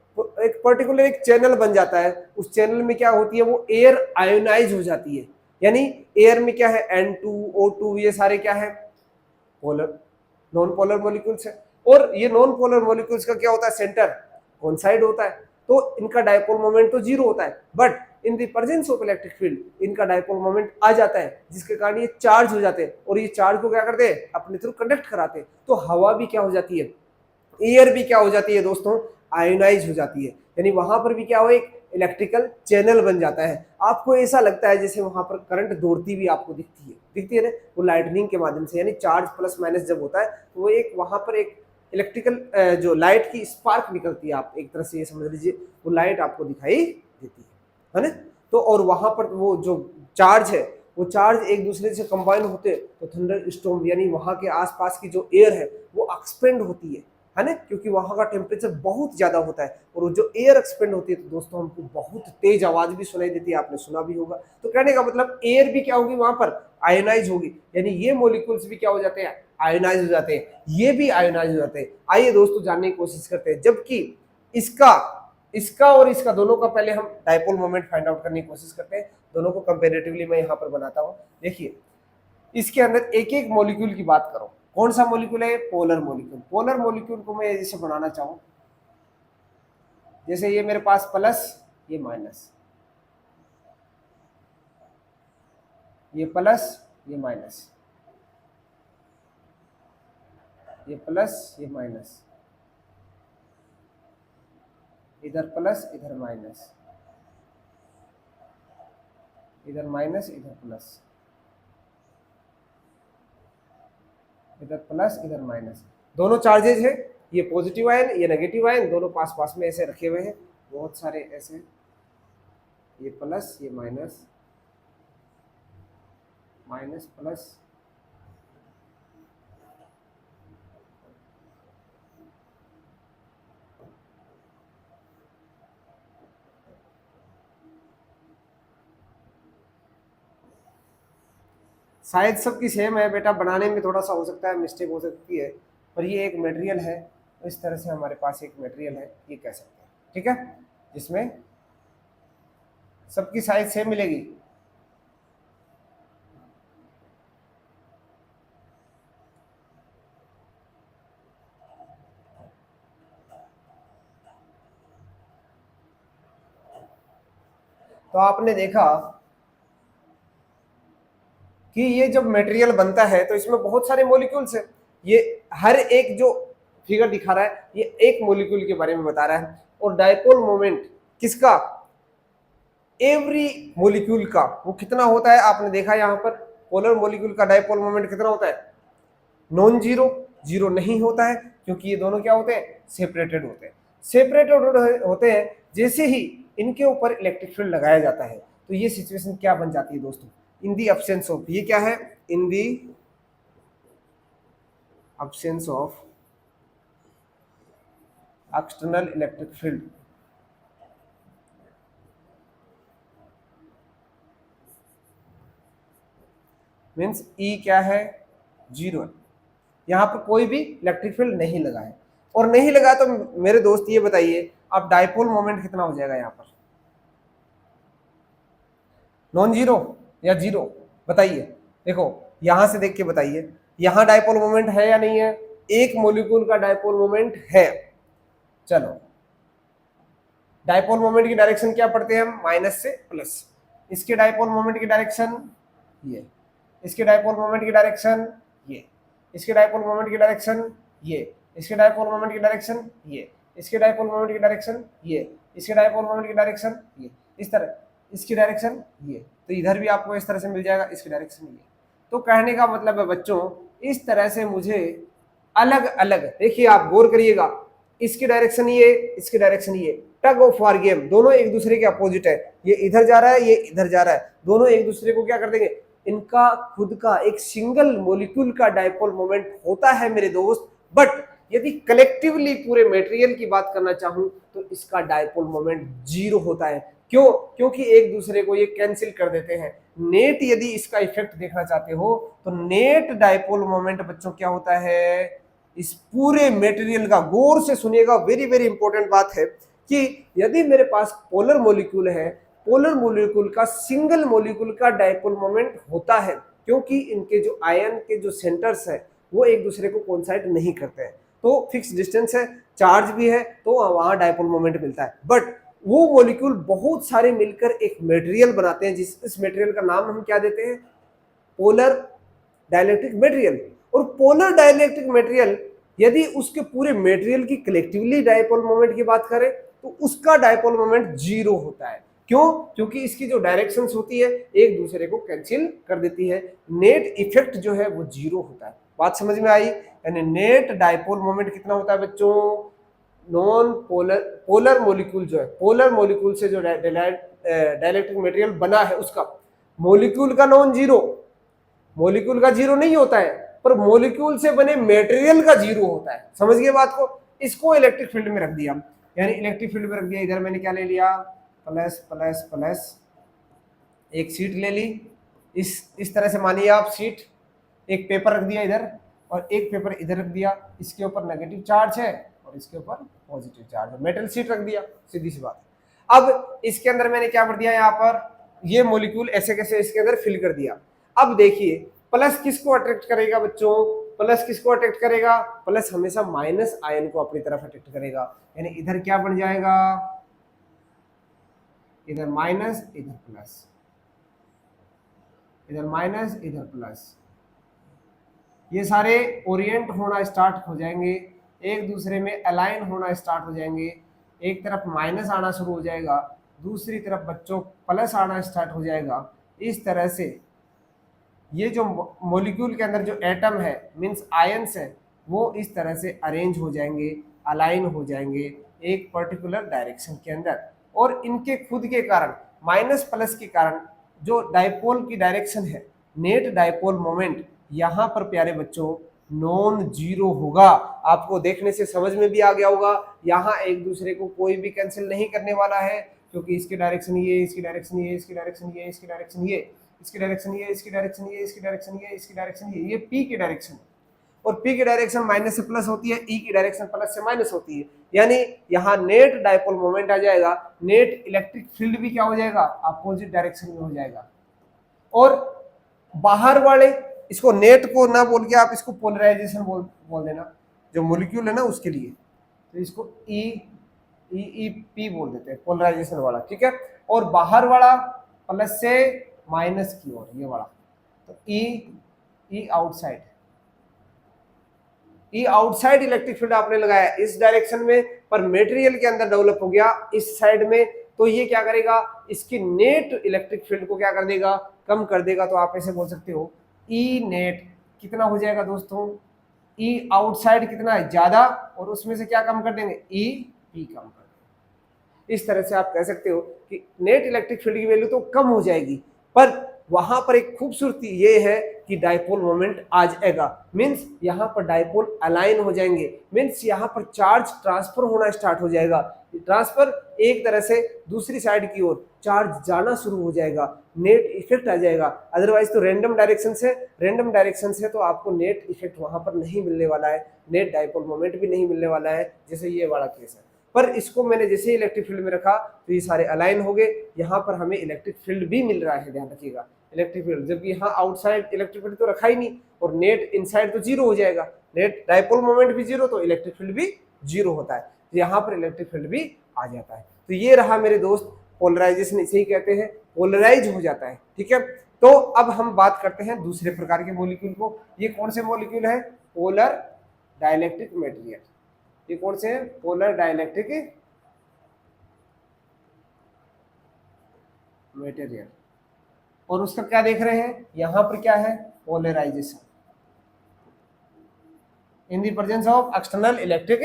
पर्टिकुलर एक चैनल बन जाता है। उस चैनल में क्या होती है, वो एयर आयोनाइज हो जाती है। यानी एयर में क्या है, N2O2, ये सारे क्या है, पोलर नॉन पोलर मॉलिक्यूल्स है। और ये नॉन पोलर मॉलिक्यूल्स का क्या होता है, सेंटर कौन साइड होता है, तो इनका डायपोल मोमेंट तो जीरो होता है, but in the presence of electric field इनका डायपोल मोमेंट आ जाता है, जिसके कारण ये चार्ज हो जाते हैं, और ये चार्ज को क्या करते हैं, अपने थ्रू कंडक्ट कराते हैं। तो हवा भी क्या हो जाती है, एयर भी क्या हो जाती है दोस्तों, आयोनाइज हो जाती है। यानी वहां पर भी क्या हो, एक इलेक्ट्रिकल चैनल बन जाता है। आपको ऐसा लगता है जैसे वहां पर करंट दौड़ती भी आपको दिखती है ना, वो लाइटनिंग के माध्यम से। यानी चार्ज प्लस माइनस जब होता है, तो वो एक वहां पर एक इलेक्ट्रिकल जो लाइट की स्पार्क निकलती है, आप एक तरह से ये समझ लीजिए, वो लाइट आपको दिखाई देती है ना। तो और वहां पर वो जो चार्ज है, वो चार्ज एक दूसरे से कंबाइन होते हैं, तो थंडर स्टॉर्म, यानी वहां के आसपास की जो एयर है वो एक्सपेंड होती है ना, क्योंकि वहां का टेम्परेचर बहुत ज्यादा होता है, और वो जो एयर एक्सपेंड होती है, तो दोस्तों हमको बहुत तेज आवाज भी सुनाई देती है, आपने सुना भी होगा। तो कहने का मतलब एयर भी क्या होगी, वहां पर आयोनाइज होगी, यानी ये मॉलिक्यूल्स भी क्या हो जाते हैं, आयोनाइज हो जाते हैं, ये भी आयोनाइज हो जाते हैं। आइए दोस्तों जानने की कोशिश करते हैं, जबकि इसका और इसका दोनों का पहले हम डायपोल मोमेंट फाइंड आउट करने की कोशिश करते हैं। दोनों को कंपेरेटिवली मैं यहाँ पर बनाता हूँ। देखिए इसके अंदर एक एक मॉलिक्यूल की बात करो, कौन सा मॉलिक्यूल है, पोलर मॉलिक्यूल। पोलर मॉलिक्यूल को मैं जैसे बनाना चाहूँ, जैसे ये मेरे पास प्लस, ये माइनस, ये प्लस, ये माइनस, ये प्लस, ये माइनस, इधर प्लस, इधर माइनस, इधर माइनस, इधर प्लस, इधर प्लस, इधर माइनस, दोनों चार्जेज है, ये पॉजिटिव आयन, ये नेगेटिव आयन, दोनों पास पास में ऐसे रखे हुए हैं, बहुत सारे ऐसे, ये प्लस, ये माइनस, माइनस प्लस, शायद सबकी सेम है बेटा, बनाने में थोड़ा सा हो सकता है मिस्टेक हो सकती है, पर ये एक मटेरियल है, इस तरह से हमारे पास एक मटेरियल है, ये कह सकते हैं, ठीक है, जिसमें सबकी साइज सेम मिलेगी। तो आपने देखा कि ये जब मटेरियल बनता है तो इसमें बहुत सारे मॉलिक्यूल्स हैं, ये हर एक जो फिगर दिखा रहा है ये एक मॉलिक्यूल के बारे में बता रहा है, और डायपोल मोमेंट किसका, एवरी मॉलिक्यूल का वो कितना होता है, आपने देखा यहाँ पर पोलर मॉलिक्यूल का डायपोल मोमेंट कितना होता है, नॉन जीरो, जीरो नहीं होता है, क्योंकि ये दोनों क्या होते हैं, सेपरेटेड होते हैं। सेपरेटेड होते हैं, जैसे ही इनके ऊपर इलेक्ट्रिक फील्ड लगाया जाता है तो ये सिचुएशन क्या बन जाती है दोस्तों, इन दी एब्सेंस ऑफ, ये क्या है, in the absence of external electric field, means E क्या है, जीरो, यहां पर कोई भी इलेक्ट्रिक फील्ड नहीं लगा है, और नहीं लगा तो मेरे दोस्त ये बताइए अब डायपोल मोमेंट कितना हो जाएगा, यहां पर नॉन जीरो या जीरो, बताइए, देखो यहां से देख के बताइए, यहां डायपोल मोमेंट है या नहीं है, एक मॉलिक्यूल का डायपोल मोमेंट है। चलो डायपोल मोमेंट की डायरेक्शन क्या पढ़ते हैं हम, माइनस से प्लस, इसके डायपोल मोमेंट की डायरेक्शन ये, इसके डायपोल मोमेंट की डायरेक्शन ये, इसके डायपोल मोमेंट की डायरेक्शन ये, इसके डायपोल मोमेंट की डायरेक्शन ये, इसके डायपोल मोमेंट की डायरेक्शन ये, इसके डायपोल मोमेंट की डायरेक्शन ये, इस तरह इसकी डायरेक्शन ये, तो इधर भी आपको इस तरह से मिल जाएगा, इसकी डायरेक्शन ये। तो कहने का मतलब है बच्चों, इस तरह से मुझे अलग अलग, देखिए आप गौर करिएगा, इसकी डायरेक्शन ये, इसकी डायरेक्शन ये, टग ऑफ वार गेम, दोनों एक दूसरे के अपोजिट है, ये इधर जा रहा है, ये इधर जा रहा है, दोनों एक दूसरे को क्या कर देंगे, इनका खुद का एक सिंगल मॉलिक्यूल का डायपोल मोमेंट होता है मेरे दोस्त, बट यदि कलेक्टिवली पूरे मटेरियल की बात करना चाहूं तो इसका डायपोल मोमेंट जीरो होता है। क्यों, क्योंकि एक दूसरे को ये कैंसिल कर देते हैं। नेट यदि इसका इफेक्ट देखना चाहते हो तो नेट डायपोल मोमेंट बच्चों क्या होता है, इस पूरे मटेरियल का, गौर से सुनिएगा, वेरी वेरी इंपॉर्टेंट बात है कि यदि मेरे पास पोलर मॉलिक्यूल है, पोलर मॉलिक्यूल का सिंगल मॉलिक्यूल का डायपोल मोमेंट होता है, क्योंकि इनके जो आयन के जो सेंटर्स है वो एक दूसरे को कोइंसाइड नहीं करते हैं, तो फिक्स डिस्टेंस है, चार्ज भी है, तो वहां डायपोल मोमेंट मिलता है। बट वो मॉलिक्यूल बहुत सारे मिलकर एक मटेरियल बनाते हैं, इस मटेरियल का नाम हम क्या देते हैं, पोलर डाइलेक्ट्रिक मटेरियल। और पोलर डाइलेक्ट्रिक मटेरियल यदि उसके पूरे मटेरियल की कलेक्टिवली डायपोल मोमेंट की बात करें तो उसका डायपोल मोमेंट जीरो होता है। क्यों, क्योंकि इसकी जो डायरेक्शंस होती है एक दूसरे को कैंसिल कर देती है, नेट इफेक्ट जो है वो जीरो होता है। बात समझ में आई, यानी नेट डायपोल मोमेंट कितना होता है बच्चों, नॉन पोलर मॉलिक्यूल जो है, पोलर मॉलिक्यूल से जो डाइलेक्ट्रिक मटेरियल बना है उसका मॉलिक्यूल का नॉन जीरो, मॉलिक्यूल का जीरो नहीं होता है, पर मॉलिक्यूल से बने मटेरियल का जीरो होता है। समझ गए बात को, इसको इलेक्ट्रिक फील्ड में रख दिया, यानी इलेक्ट्रिक फील्ड में रख दिया, इधर मैंने क्या ले लिया, प्लस प्लस प्लस, एक शीट ले ली, इस तरह से मानिए आप शीट, एक पेपर रख दिया इधर और एक पेपर इधर रख दिया, इसके ऊपर नेगेटिव चार्ज है और इसके ऊपर पॉजिटिव चार्ज है, मेटल शीट रख दिया, सीधी सी बात। अब इसके अंदर मैंने क्या कर दिया, यहाँ पर ये मॉलिक्यूल ऐसे कैसे इसके अंदर फिल कर दिया। अब देखिए प्लस किसको अट्रैक्ट करेगा बच्चों, प्लस किसको अट्रैक्ट करेगा, प्लस हमेशा माइनस आयन को अपनी तरफ अट्रैक्ट करेगा, यानी इधर क्या बन जाएगा, इधर माइनस इधर प्लस, इधर माइनस इधर प्लस, ये सारे ओरिएंट होना स्टार्ट हो जाएंगे, एक दूसरे में अलाइन होना स्टार्ट हो जाएंगे, एक तरफ माइनस आना शुरू हो जाएगा, दूसरी तरफ बच्चों प्लस आना स्टार्ट हो जाएगा। इस तरह से ये जो मॉलिक्यूल के अंदर जो एटम है मींस आयंस है वो इस तरह से अरेंज हो जाएंगे, अलाइन हो जाएंगे एक पर्टिकुलर डायरेक्शन के अंदर, और इनके खुद के कारण माइनस प्लस के कारण जो डाइपोल की डायरेक्शन है, नेट डाइपोल मोमेंट यहाँ पर प्यारे बच्चों नॉन जीरो होगा। आपको देखने से समझ में भी आ गया होगा, यहाँ एक दूसरे को कोई भी कैंसिल नहीं करने वाला है, क्योंकि इसकी डायरेक्शन ये, इसकी डायरेक्शन ये, इसकी डायरेक्शन ये, इसकी डायरेक्शन ये, इसकी डायरेक्शन ये, इसकी डायरेक्शन ये, इसकी डायरेक्शन ये, इसकी डायरेक्शन ये पी की डायरेक्शन है, और पी की डायरेक्शन माइनस से प्लस होती है, ई की डायरेक्शन प्लस से माइनस होती है, यानी यहाँ नेट डाइपोल मोमेंट आ जाएगा, नेट इलेक्ट्रिक फील्ड भी क्या हो जाएगा, अपोजिट डायरेक्शन में हो जाएगा। और बाहर वाले, इसको नेट को ना बोल के आप इसको पोलराइजेशन बोल देना, जो मॉलिक्यूल है ना उसके लिए, तो इसको ई पी बोल देते हैं, पोलराइजेशन वाला, ठीक है। और बाहर वाला प्लस से माइनस की ओर, ये वाला, तो ई आउटसाइड, ई आउटसाइड इलेक्ट्रिक फील्ड आपने लगाया इस डायरेक्शन में, पर मटेरियल के अंदर डेवलप हो गया इस साइड में, तो ये क्या करेगा, इसकी नेट इलेक्ट्रिक फील्ड को क्या कर देगा, कम कर देगा। तो आप ऐसे बोल सकते हो ई नेट कितना हो जाएगा दोस्तों, ई आउटसाइड कितना है, ज्यादा, और उसमें से क्या कम कर देंगे, ई पी कम कर देंगे। इस तरह से आप कह सकते हो कि नेट इलेक्ट्रिक फील्ड की वैल्यू तो कम हो जाएगी, पर वहां पर एक खूबसूरती ये है कि डाइपोल मोमेंट आ जाएगा, मींस यहाँ पर डाइपोल अलाइन हो जाएंगे, मींस यहाँ पर चार्ज ट्रांसफर होना स्टार्ट हो जाएगा, ट्रांसफर एक तरह से दूसरी साइड की ओर चार्ज जाना शुरू हो जाएगा, नेट इफेक्ट आ जाएगा। अदरवाइज तो रैंडम डायरेक्शन से तो आपको नेट इफेक्ट वहां पर नहीं मिलने वाला है, नेट डाइपोल मोमेंट भी नहीं मिलने वाला है, जैसे ये वाला केस है। पर इसको मैंने जैसे इलेक्ट्रिक फील्ड में रखा तो ये सारे अलाइन हो गए, यहाँ पर हमें इलेक्ट्रिक फील्ड भी मिल रहा है, ध्यान रखिएगा, इलेक्ट्रिक फील्ड, जबकि यहाँ आउटसाइड इलेक्ट्रिक फील्ड तो रखा ही नहीं, और नेट इनसाइड तो जीरो हो जाएगा, नेट डाइपोल मोमेंट भी जीरो, तो इलेक्ट्रिक फील्ड भी जीरो होता है, तो यहाँ पर इलेक्ट्रिक फील्ड भी आ जाता है। तो ये रहा मेरे दोस्त पोलराइजेशन, इसे ही कहते हैं, पोलराइज हो जाता है, ठीक है। तो अब हम बात करते हैं दूसरे प्रकार के मॉलिक्यूल को। ये कौन से मॉलिक्यूल है, पोलर डाइलेक्ट्रिक मटेरियल, ये कौन से है, पोलर डाइलेक्ट्रिक मटेरियल, और उसका क्या देख रहे हैं, यहां पर क्या है, polarization in the presence of external electric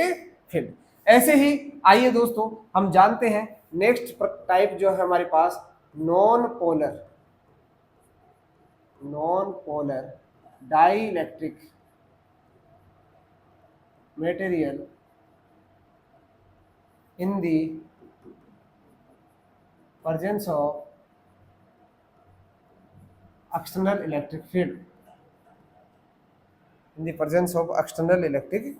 field. ऐसे ही आइए दोस्तों हम जानते हैं नेक्स्ट टाइप जो है हमारे पास, non polar dielectric material in the presence of external electric field, in the presence of external electric field.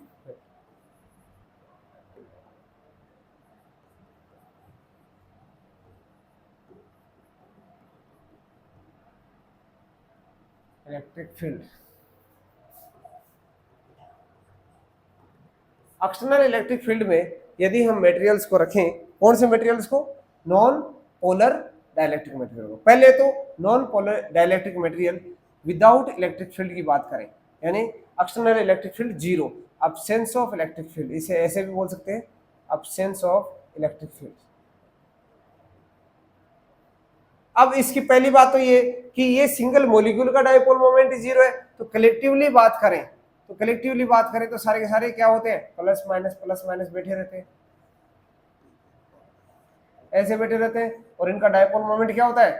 Electric field, external electric field में यदि हम मटेरियल्स को रखें, कौन से मटेरियल्स को, नॉन पोलर डाइलेक्ट्रिक मटेरियल को। पहले तो non polar dielectric material without electric field की बात करें, यानी external electric field zero, absence of electric field, इसे ऐसे भी बोल सकते हैं, अब्सेंस ऑफ इलेक्ट्रिक फील्ड। अब इसकी पहली बात तो ये कि ये सिंगल मॉलिक्यूल का डाइपोल मोमेंट जीरो है, तो कलेक्टिवली बात करें तो सारे के सारे क्या होते हैं, प्लस माइनस बैठे रहते हैं, ऐसे बैठे रहते हैं, और इनका डाइपोल मोमेंट क्या होता है,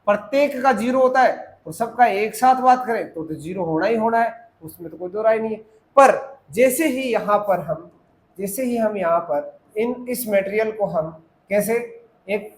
प्रत्येक का जीरो होता है, और सबका एक साथ बात करें तो जीरो होना ही होना है, उसमें तो कोई दो राय नहीं है। पर जैसे ही हम यहाँ पर इस मटेरियल को हम कैसे, एक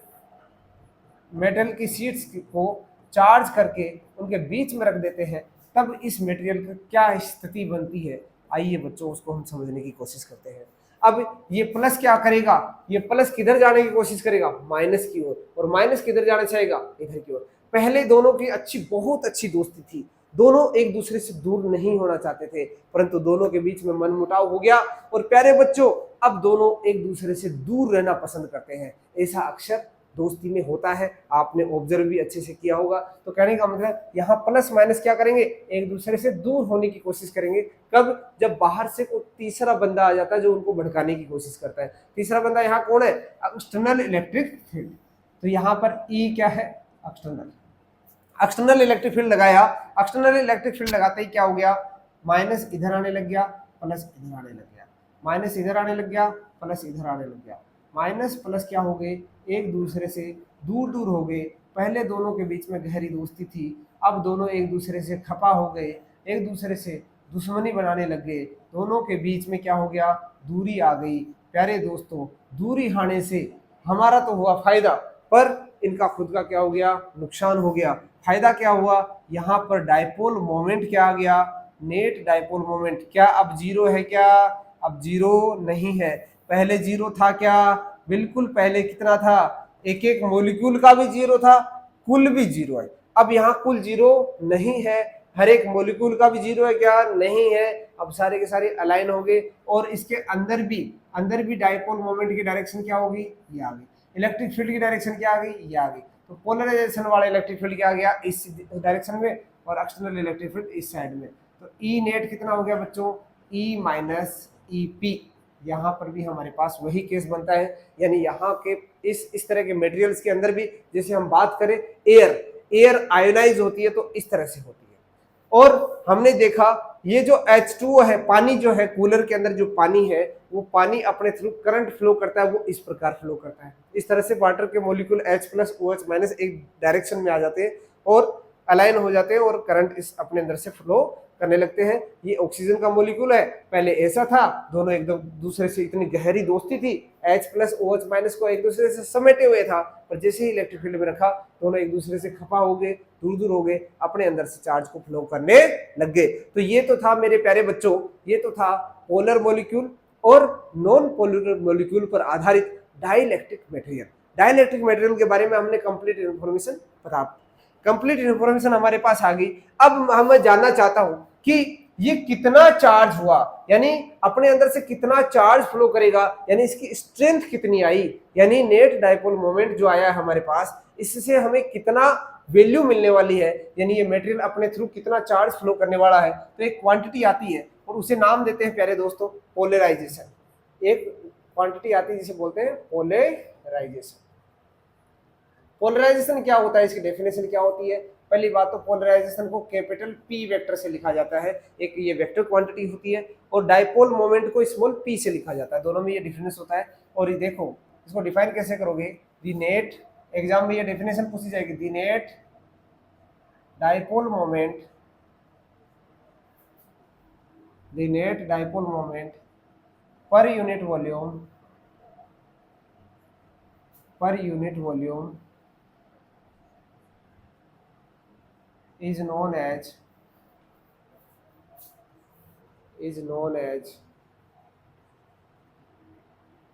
मेटल की शीट्स को चार्ज करके उनके बीच में रख देते हैं, तब इस मटेरियल की क्या स्थिति बनती है, आइए बच्चों उसको हम समझने की कोशिश करते हैं। अब ये प्लस क्या करेगा, ये प्लस किधर जाने की कोशिश करेगा, माइनस की ओर, और माइनस किधर जाना चाहेगा, इधर की ओर। पहले दोनों की बहुत अच्छी दोस्ती थी, दोनों एक दूसरे से दूर नहीं होना चाहते थे, परंतु दोनों के बीच में मनमुटाव हो गया और प्यारे बच्चों अब दोनों एक दूसरे से दूर रहना पसंद करते हैं। ऐसा अक्सर दोस्ती में होता है, आपने ऑब्जर्व भी अच्छे से किया होगा। तो कहने का मतलब यहाँ प्लस माइनस क्या करेंगे, एक दूसरे से दूर होने की कोशिश करेंगे। कब, जब बाहर से कोई तीसरा बंदा आ जाता है जो उनको भड़काने की कोशिश करता है। तीसरा बंदा यहाँ कौन है, एक्सटर्नल इलेक्ट्रिक फील्ड। तो यहाँ पर ई क्या है, एक्सटर्नल। एक्सटर्नल इलेक्ट्रिक फील्ड लगाया, एक्सटर्नल इलेक्ट्रिक फील्ड लगाते ही क्या हो गया, माइनस इधर आने लग गया, प्लस इधर आने लग गया, माइनस इधर आने लग गया, प्लस इधर आने लग गया। माइनस प्लस क्या हो गए, एक दूसरे से दूर दूर हो गए। पहले दोनों के बीच में गहरी दोस्ती थी, अब दोनों एक दूसरे से खपा हो गए, एक दूसरे से दुश्मनी बनाने लग गए। दोनों के बीच में क्या हो गया, दूरी आ गई। प्यारे दोस्तों, दूरी आने से हमारा तो हुआ फायदा, पर इनका खुद का क्या हो गया, नुकसान हो गया। फायदा क्या हुआ, यहाँ पर डायपोल मोमेंट क्या आ गया, नेट डायपोल मोमेंट क्या अब जीरो है क्या, अब जीरो नहीं है। पहले जीरो था क्या, बिल्कुल पहले कितना था, एक एक मोलिक्यूल का भी जीरो था, कुल भी जीरो है। अब यहाँ कुल जीरो नहीं है, हर एक मोलिक्यूल का भी जीरो है क्या, नहीं है। अब सारे के सारे अलाइन हो गए, और इसके अंदर भी डायपोल मोमेंट की डायरेक्शन क्या होगी, ये आ गई। इलेक्ट्रिक फील्ड की डायरेक्शन क्या आ गई, ये आ गई। तो पोलराइजेशन वाला इलेक्ट्रिक फील्ड क्या आ गया, इस डायरेक्शन में, और एक्सटर्नल इलेक्ट्रिक फील्ड इस साइड में। तो ई नेट कितना हो गया बच्चों, ई माइनस ई पी। यहाँ पर भी हमारे पास वही केस बनता है, यानी यहाँ के इस तरह के मटेरियल्स के अंदर भी, जैसे हम बात करें एयर आयोनाइज होती है तो इस तरह से होती है। और हमने देखा ये जो H2O है, पानी जो है, कूलर के अंदर जो पानी है, वो पानी अपने थ्रू करंट फ्लो करता है, वो इस प्रकार फ्लो करता है। इस तरह से वाटर के molecule H plus OH minus एक डायरेक्शन में आ जाते हैं और अलाइन हो जाते हैं, और करंट इस अपने अंदर से फ्लो करने लगते हैं। ये ऑक्सीजन का मॉलिक्यूल है, पहले ऐसा था, दोनों एकदम दूसरे से इतनी गहरी दोस्ती थी, H प्लस OH माइनस को एक दूसरे से समेटे हुए था, पर जैसे ही इलेक्ट्रिक फील्ड में रखा, दोनों एक दूसरे से खपा हो गए, दूर दूर हो गए, अपने अंदर से चार्ज को फ्लो करने लग गए। तो ये तो था मेरे प्यारे बच्चों, ये तो था पोलर मॉलिक्यूल और नॉन पोलर मॉलिक्यूल पर आधारित डाइलेक्ट्रिक मटेरियल। डाइलेक्ट्रिक मटेरियल के बारे में हमने कंप्लीट इन्फॉर्मेशन बता, कंप्लीट इन्फॉर्मेशन हमारे पास आ गई। अब मैं जानना चाहता हूं कि ये कितना चार्ज हुआ, यानी अपने अंदर से कितना चार्ज फ्लो करेगा, यानी इसकी स्ट्रेंथ कितनी आई, यानी नेट डायपोल मोमेंट जो आया है हमारे पास, इससे हमें कितना वैल्यू मिलने वाली है, यानी ये मटेरियल अपने थ्रू कितना चार्ज फ्लो करने वाला है। तो एक क्वांटिटी आती है और उसे नाम देते हैं प्यारे दोस्तों पोलराइजेशन। एक क्वांटिटी आती है जिसे बोलते हैं पोलराइजेशन। पोलराइजेशन क्या होता है, इसकी डेफिनेशन क्या होती है। पहली बात तो पोलराइजेशन को कैपिटल P वेक्टर से लिखा जाता है, एक ये वेक्टर क्वांटिटी होती है, और डायपोल मोमेंट को स्मॉल p से लिखा जाता है, दोनों में ये डिफरेंस होता है। और ये देखो इसको डिफाइन कैसे करोगे, दी नेट, एग्जाम में ये डेफिनेशन पूछी जाएगी, the net dipole moment, the net dipole moment per unit volume, per unit volume is known as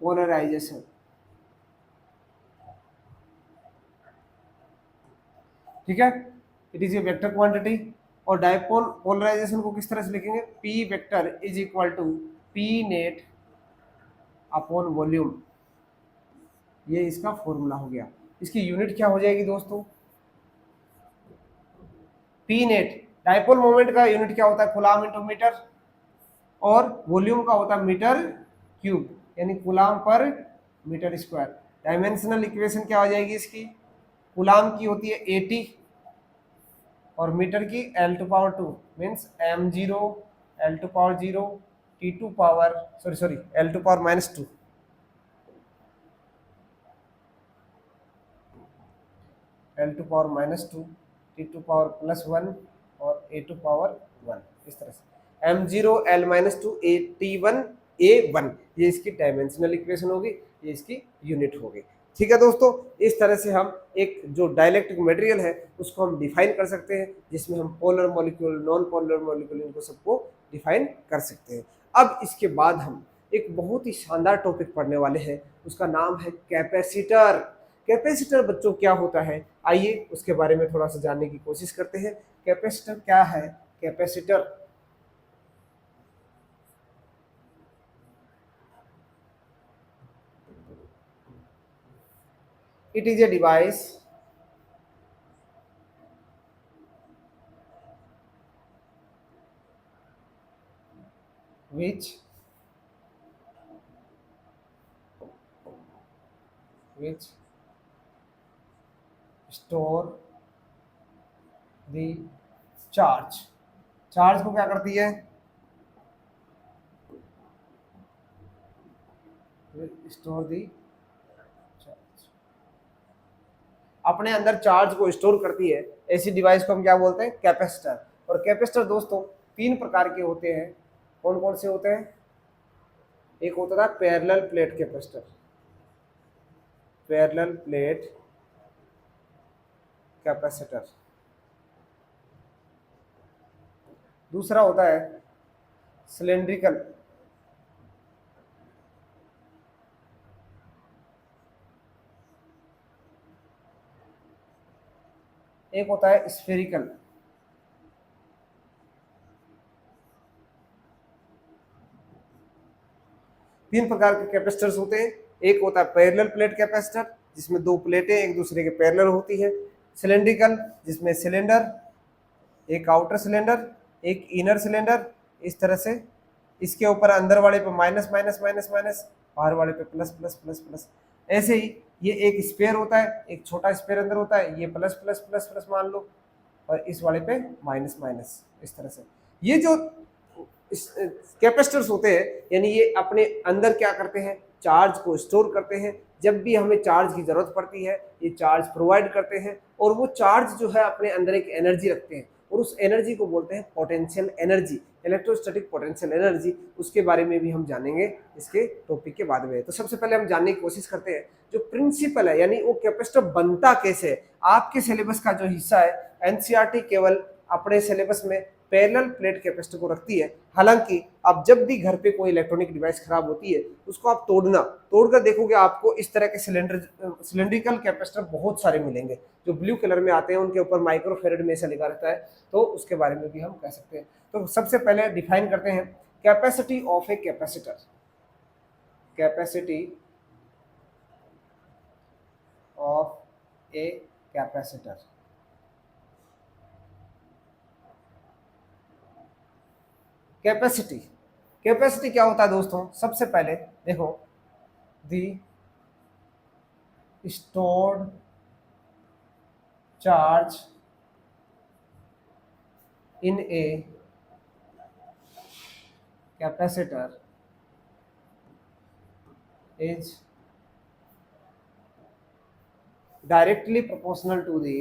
polarization। ठीक है, it is a vector quantity. और डायपोल पोलराइजेशन को किस तरह से लिखेंगे, P vector is equal to P net upon volume, ये इसका फॉर्मूला हो गया। इसकी यूनिट क्या हो जाएगी दोस्तों, P नेट, डायपोल मोमेंट का यूनिट क्या होता है, कूलाम इंटू मीटर, और वॉल्यूम का होता है मीटर क्यूब, यानी कूलाम पर मीटर स्क्वायर। डायमेंशनल इक्वेशन क्या हो जाएगी इसकी, कूलाम की होती है 80 और मीटर की L to power 2 means m0 L to power 0 T to power sorry L to power -2, L to power -2 T to power +1 और A टू पावर 1, इस तरह से m0 L -2 T1 A1, ये इसकी डायमेंशनल इक्वेशन होगी, ये इसकी यूनिट होगी। ठीक है दोस्तों, इस तरह से हम एक जो डाइलेक्ट्रिक मटेरियल है उसको हम डिफाइन कर सकते हैं, जिसमें हम polar molecule, non polar molecule, इनको सबको डिफाइन कर सकते हैं। अब इसके बाद हम एक बहुत ही शानदार टॉपिक पढ़ने वाले हैं, उसका नाम है कैपेसिटर। कैपेसिटर बच्चों क्या होता है, आइए उसके बारे में थोड़ा सा जानने की कोशिश करते हैं। कैपेसिटर क्या है? Capacitor it is a device which which store the charge। Charge को क्या करती है? स्टोर दी चार्ज, अपने अंदर चार्ज को स्टोर करती है। ऐसी डिवाइस को हम क्या बोलते हैं? कैपेसिटर। और कैपेसिटर दोस्तों तीन प्रकार के होते हैं। कौन कौन से होते हैं? एक होता था parallel plate capacitor, parallel plate capacitor. दूसरा होता है सिलेंड्रिकल, एक होता है स्फेरिकल। तीन प्रकार के कैपेसिटर्स होते हैं। एक होता है पैरेलल प्लेट कैपेसिटर, जिसमें दो प्लेटें एक दूसरे के पैरेलल होती है। सिलेंड्रिकल, जिसमें सिलेंडर, एक आउटर सिलेंडर एक इनर सिलेंडर, इस तरह से इसके ऊपर अंदर वाले पे माइनस माइनस माइनस माइनस, बाहर वाले पे प्लस प्लस प्लस प्लस। ऐसे ही ये एक स्पेयर होता है, एक छोटा स्पेयर अंदर होता है, ये प्लस प्लस प्लस प्लस मान लो, और इस वाले पे माइनस माइनस, इस तरह से। ये जो कैपेसिटर्स होते हैं, यानी ये अपने अंदर क्या करते हैं? चार्ज को स्टोर करते हैं। जब भी हमें चार्ज की जरूरत पड़ती है ये चार्ज प्रोवाइड करते हैं, और वो चार्ज जो है अपने अंदर एक एनर्जी रखते हैं, और उस एनर्जी को बोलते हैं potential energy, electrostatic potential energy. उसके बारे में भी हम जानेंगे इसके टॉपिक के बाद में। तो सबसे पहले हम जानने की कोशिश करते हैं जो प्रिंसिपल है, यानी वो कैपेसिटर बनता कैसे है। आपके सिलेबस का जो हिस्सा है, एनसीईआरटी केवल अपने सिलेबस में पैरेलल प्लेट कैपेसिटर को रखती है। हालांकि आप जब भी घर पे कोई इलेक्ट्रॉनिक डिवाइस खराब होती है, उसको आप तोड़कर देखोगे, आपको इस तरह के सिलेंड्रिकल कैपेसिटर बहुत सारे मिलेंगे, जो ब्लू कलर में आते हैं, उनके ऊपर माइक्रोफेरेड में ऐसा लिखा रहता है। तो उसके बारे में भी हम कह सकते हैं। तो सबसे पहले डिफाइन करते हैं capacity of a capacitor. Capacity of a capacitor. Capacity, capacity क्या होता है दोस्तों? सबसे पहले देखो, दी stored charge in a capacitor is directly proportional to the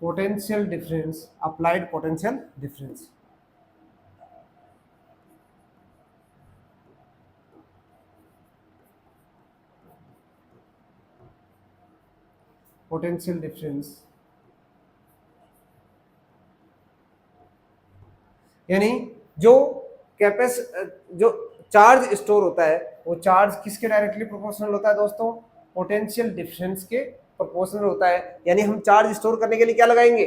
potential difference, applied potential difference। Potential difference यानी जो जो चार्ज स्टोर होता है, वो चार्ज किसके डायरेक्टली प्रोपोर्शनल होता है दोस्तों? पोटेंशियल डिफरेंस के प्रोपोर्शनल होता है। यानी हम चार्ज स्टोर करने के लिए क्या लगाएंगे?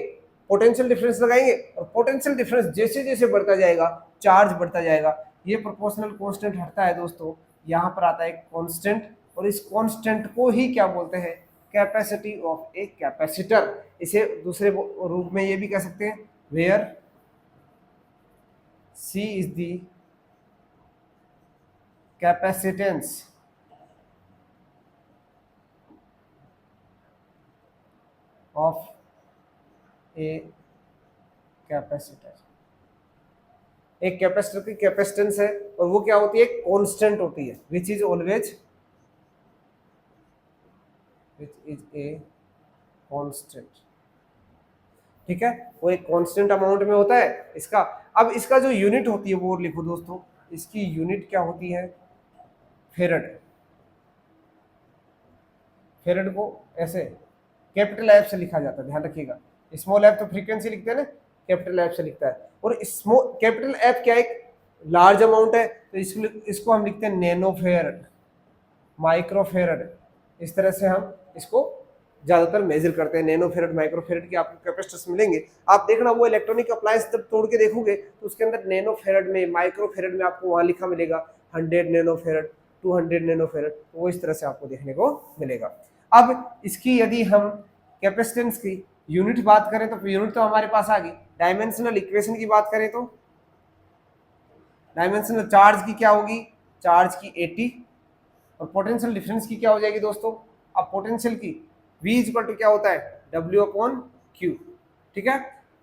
पोटेंशियल डिफरेंस लगाएंगे, और पोटेंशियल डिफरेंस जैसे जैसे बढ़ता जाएगा चार्ज बढ़ता जाएगा। ये प्रोपोर्शनल कांस्टेंट हटता है दोस्तों, यहाँ पर आता है कांस्टेंट, और इस कांस्टेंट को ही क्या बोलते हैं? Capacity of a capacitor. इसे दूसरे रूप में ये भी कह सकते हैं, where C is the capacitance of a capacitor. एक कैपेसिटर की कैपेसिटेंस है, और वो क्या होती है? कांस्टेंट होती है, विच इज ए कांस्टेंट। ठीक है, वो एक कांस्टेंट अमाउंट में होता है इसका। अब इसका जो यूनिट होती है वो लिखो दोस्तों, इसकी यूनिट क्या होती है, फेरड। फेरड को ऐसे कैपिटल एफ से लिखा जाता है, ध्यान रखिएगा। स्मॉल एफ तो फ्रीक्वेंसी लिखते हैं ना, कैपिटल एफ से लिखता है। और स्मॉल कैपिटल एफ क्या एक लार्ज अमाउंट है, तो इसको हम लिखते हैं नैनो फेरड, माइक्रो फेरड। इस तरह से हम इसको ज्यादातर मेजर करते हैं। नैनो फेरड, माइक्रो फेरड के आपको कैपेसिटर्स मिलेंगे। आप देखना वो इलेक्ट्रॉनिक अप्लायंस जब तोड़ के देखोगे तो उसके अंदर नैनो फेरड में, माइक्रो फेरड में आपको वहां लिखा मिलेगा 100 नैनो फेरड, 200 नैनो फेरड, वो इस तरह से आपको देखने को मिलेगा। अब इसकी यदि हम कैपेसिटेंस की यूनिट बात करें तो यूनिट तो हमारे पास आ गई। डायमेंशनल इक्वेशन की बात करें तो डायमेंशनल चार्ज की क्या होगी, चार्ज की 80, और पोटेंशियल डिफरेंस की क्या हो जाएगी दोस्तों। अब पोटेंशियल की V इक्वल टू क्या होता है, W अपॉन Q। ठीक है,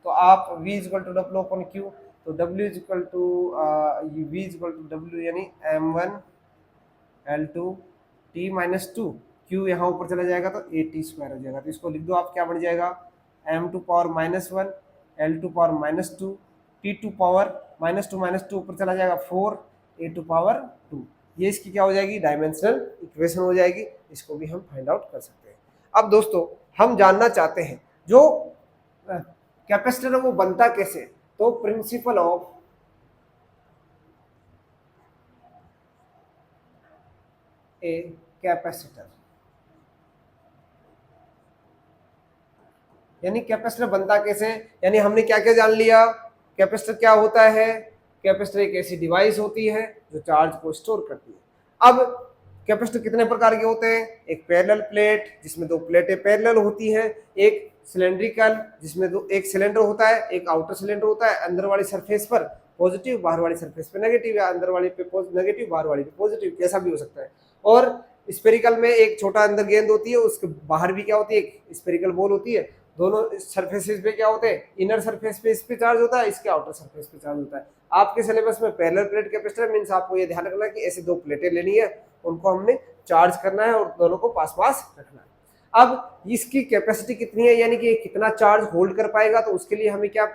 तो आप V equal to W upon Q, तो W equal to V equal to W यानी M1 L2 T minus 2, Q यहाँ ऊपर चला जाएगा तो AT स्क्वायर हो जाएगा। तो इसको लिख दो आप, क्या बन जाएगा, M2 power -1 L2 power -2 T2 power -2 ऊपर चला जाएगा 4 A2 पावर 2। ये इसकी क्या हो जाएगी, डायमेंशनल इक्वेशन हो जाएगी। इसको भी हम फाइंड आउट कर सकते हैं। अब दोस्तों हम जानना चाहते हैं जो कैपेसिटर है वो बनता कैसे, तो प्रिंसिपल ऑफ ए कैपेसिटर, यानी कैपेसिटर बनता कैसे, यानी हमने क्या क्या जान लिया, कैपेसिटर क्या होता है, कैपेसिटर एक ऐसी डिवाइस होती है जो चार्ज को स्टोर करती है। अब कैपेसिटर कितने प्रकार के होते हैं, एक पैरेलल प्लेट जिसमें दो प्लेटें पैरेलल होती हैं, एक सिलेंड्रिकल जिसमें दो, एक सिलेंडर होता है, एक आउटर सिलेंडर होता है, अंदर वाली सरफेस पर पॉजिटिव, बाहर वाली सरफेस पे नेगेटिव, या अंदर वाली पे नेगेटिव, बाहर वाली पे पॉजिटिव, कैसा भी हो सकता है। और स्पेरिकल में एक छोटा अंदर गेंद होती है, उसके बाहर भी क्या होती है, एक स्पेरिकल बॉल होती है। दोनों सरफेसेस पे क्या होते हैं, इनर सरफेस पे इस पे चार्ज होता है, इसके आउटर सरफेस पे चार्ज होता है। आपके सिलेबस में पैरेलल प्लेट कैपेसिटर मींस आपको ये ध्यान रखना है कि ऐसी दो प्लेटें लेनी है, उनको हमने चार्ज करना है और दोनों को पास पास रखना है। अब इसकी कैपेसिटी कितनी है, यानी कि कितना चार्ज होल्ड कर पाएगा, तो उसके लिए हमें क्या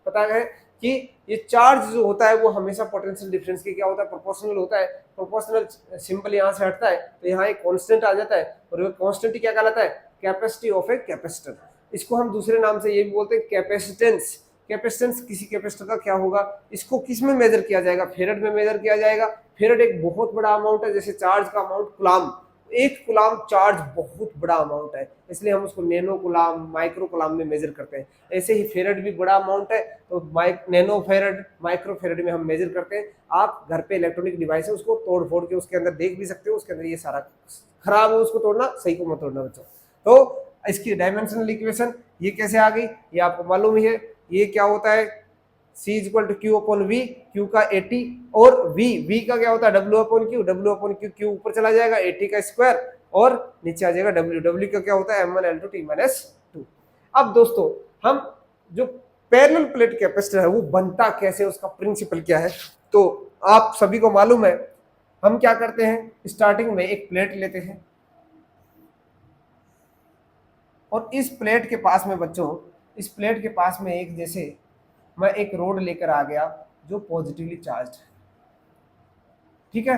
पता है कि ये चार्ज जो होता है वो हमेशा पोटेंशियल डिफरेंस के क्या होता है, प्रोपोर्शनल होता है। प्रोपोर्शनल सिंबल यहाँ से हटता है तो यहाँ एक कांस्टेंट आ जाता है, और वो कांस्टेंट क्या कहलाता है, कैपेसिटी ऑफ ए कैपेसिटर। इसको हम दूसरे नाम से ये भी बोलते हैं कैपेसिटेंस। कैपेसिटेंस किसी कैपेसिटर का क्या होगा, इसको किस में मेजर किया जाएगा, फेरड में मेजर किया जाएगा। फेरड एक बहुत बड़ा अमाउंट है, जैसे चार्ज का अमाउंट कुलाम, एक कुलाम चार्ज बहुत बड़ा अमाउंट है, इसलिए हम उसको नैनो कुलाम, माइक्रो कुलाम में मेजर करते हैं। ऐसे ही फेरड भी बड़ा अमाउंट है, तो नैनो फेरड, माइक्रो फेरड में हम मेजर करते हैं। आप घर पे इलेक्ट्रॉनिक डिवाइस है उसको तोड़ फोड़ के उसके अंदर देख भी सकते हो, उसके अंदर ये सारा खराब है, उसको तोड़ना सही को मत तोड़ना बच्चों। तो इसकी डायमेंशनल इक्वेशन ये कैसे आ गई, ये आपको मालूम ही है। ये क्या होता है, C equal to Q upon V, Q का 80, और V का क्या होता है, W upon Q, W upon Q, Q ऊपर चला जाएगा 80 का स्क्वायर, और नीचे आ जाएगा W का क्या होता है M1 L2 T माइनस 2। अब दोस्तों हम जो पैरेलल प्लेट कैपेसिटर है वो बनता कैसे, उसका प्रिंसिपल क्या है, तो आप सभी को मालूम है। हम क्या करते हैं, स्टार्टिंग में एक प्लेट लेते हैं, और इस प्लेट के पास में बच्चों, इस प्लेट के पास में एक, जैसे मैं एक रोड लेकर आ गया जो पॉजिटिवली चार्ज है, ठीक है।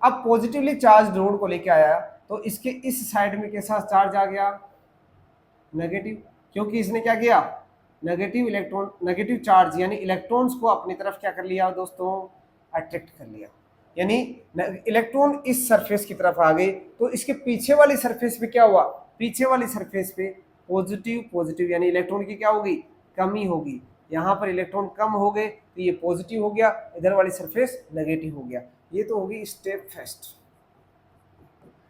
अब पॉजिटिवली चार्ज रोड को लेकर आया तो इसके इस साइड में कैसा चार्ज आ गया, नेगेटिव, क्योंकि इसने क्या किया, नेगेटिव इलेक्ट्रॉन, नेगेटिव चार्ज यानी इलेक्ट्रॉन्स को अपनी तरफ क्या कर लिया दोस्तों, अट्रैक्ट कर लिया। यानी इलेक्ट्रॉन इस सरफेस की तरफ आ गए, तो इसके पीछे वाली सरफेस पे क्या हुआ, पीछे वाली सरफेस पे पॉजिटिव पॉजिटिव, यानी इलेक्ट्रॉन की क्या होगी, कमी होगी। यहाँ पर इलेक्ट्रॉन कम हो गए तो ये पॉजिटिव हो गया, इधर वाली सरफेस नेगेटिव हो गया। ये तो होगी स्टेप फर्स्ट।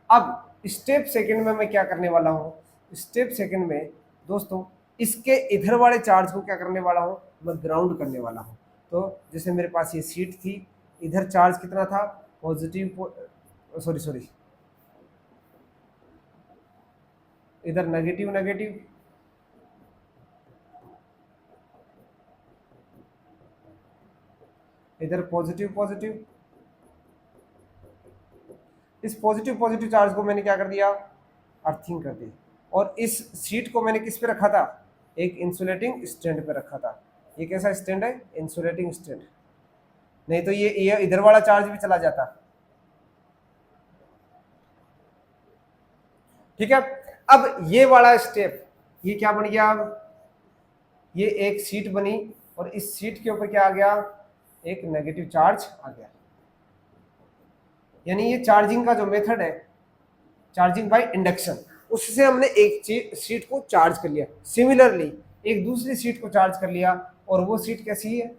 अब स्टेप सेकंड में मैं क्या करने वाला हूँ, स्टेप सेकंड में दोस्तों इसके इधर वाले चार्ज को क्या करने वाला हूँ, मैं ग्राउंड करने वाला हूँ। तो जैसे मेरे पास ये शीट थी, इधर चार्ज कितना था, पॉजिटिव, सॉरी इधर नेगेटिव नेगेटिव, इधर पॉजिटिव पॉजिटिव। इस पॉजिटिव पॉजिटिव चार्ज को मैंने क्या कर दिया, अर्थिंग कर दी, और इस शीट को मैंने किस पे रखा था, एक इंसुलेटिंग स्टैंड पे रखा था। ये कैसा स्टैंड है? Insulating stand. नहीं तो ये इधर वाला चार्ज भी चला जाता। ठीक है, अब ये वाला स्टेप, ये क्या बन गया? अब ये एक सीट बनी और इस सीट के ऊपर क्या आ गया? एक नेगेटिव चार्ज आ गया। यानी ये चार्जिंग का जो मेथड है, चार्जिंग बाय इंडक्शन, उससे हमने एक सीट को चार्ज कर लिया। सिमिलरली एक दूसरी सीट को चार्ज कर लिया और वो सीट कैसी है?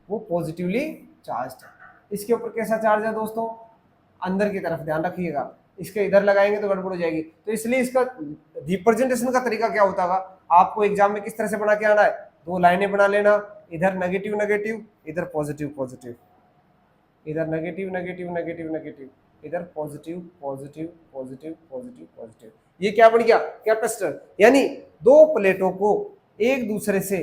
वो पॉजिटिवली चार्ज है। इसके ऊपर कैसा चार्ज है दोस्तों? अंदर की तरफ, ध्यान रखिएगा, इसके इधर लगाएंगे तो गड़बड़ हो जाएगी। तो इसलिए इसका रिप्रेजेंटेशन का तरीका क्या होता है? आपको एग्जाम में किस तरह से बना के आना है? दो लाइनें बना लेना, इधर नेगेटिव नेगेटिव, इधर पॉजिटिव पॉजिटिव, इधर नेगेटिव नेगेटिव नेगेटिव नेगेटिव, इधर positive positive positive positive positive. ये क्या बन गया? कैपेसिटर। यानी दो प्लेटों को एक दूसरे से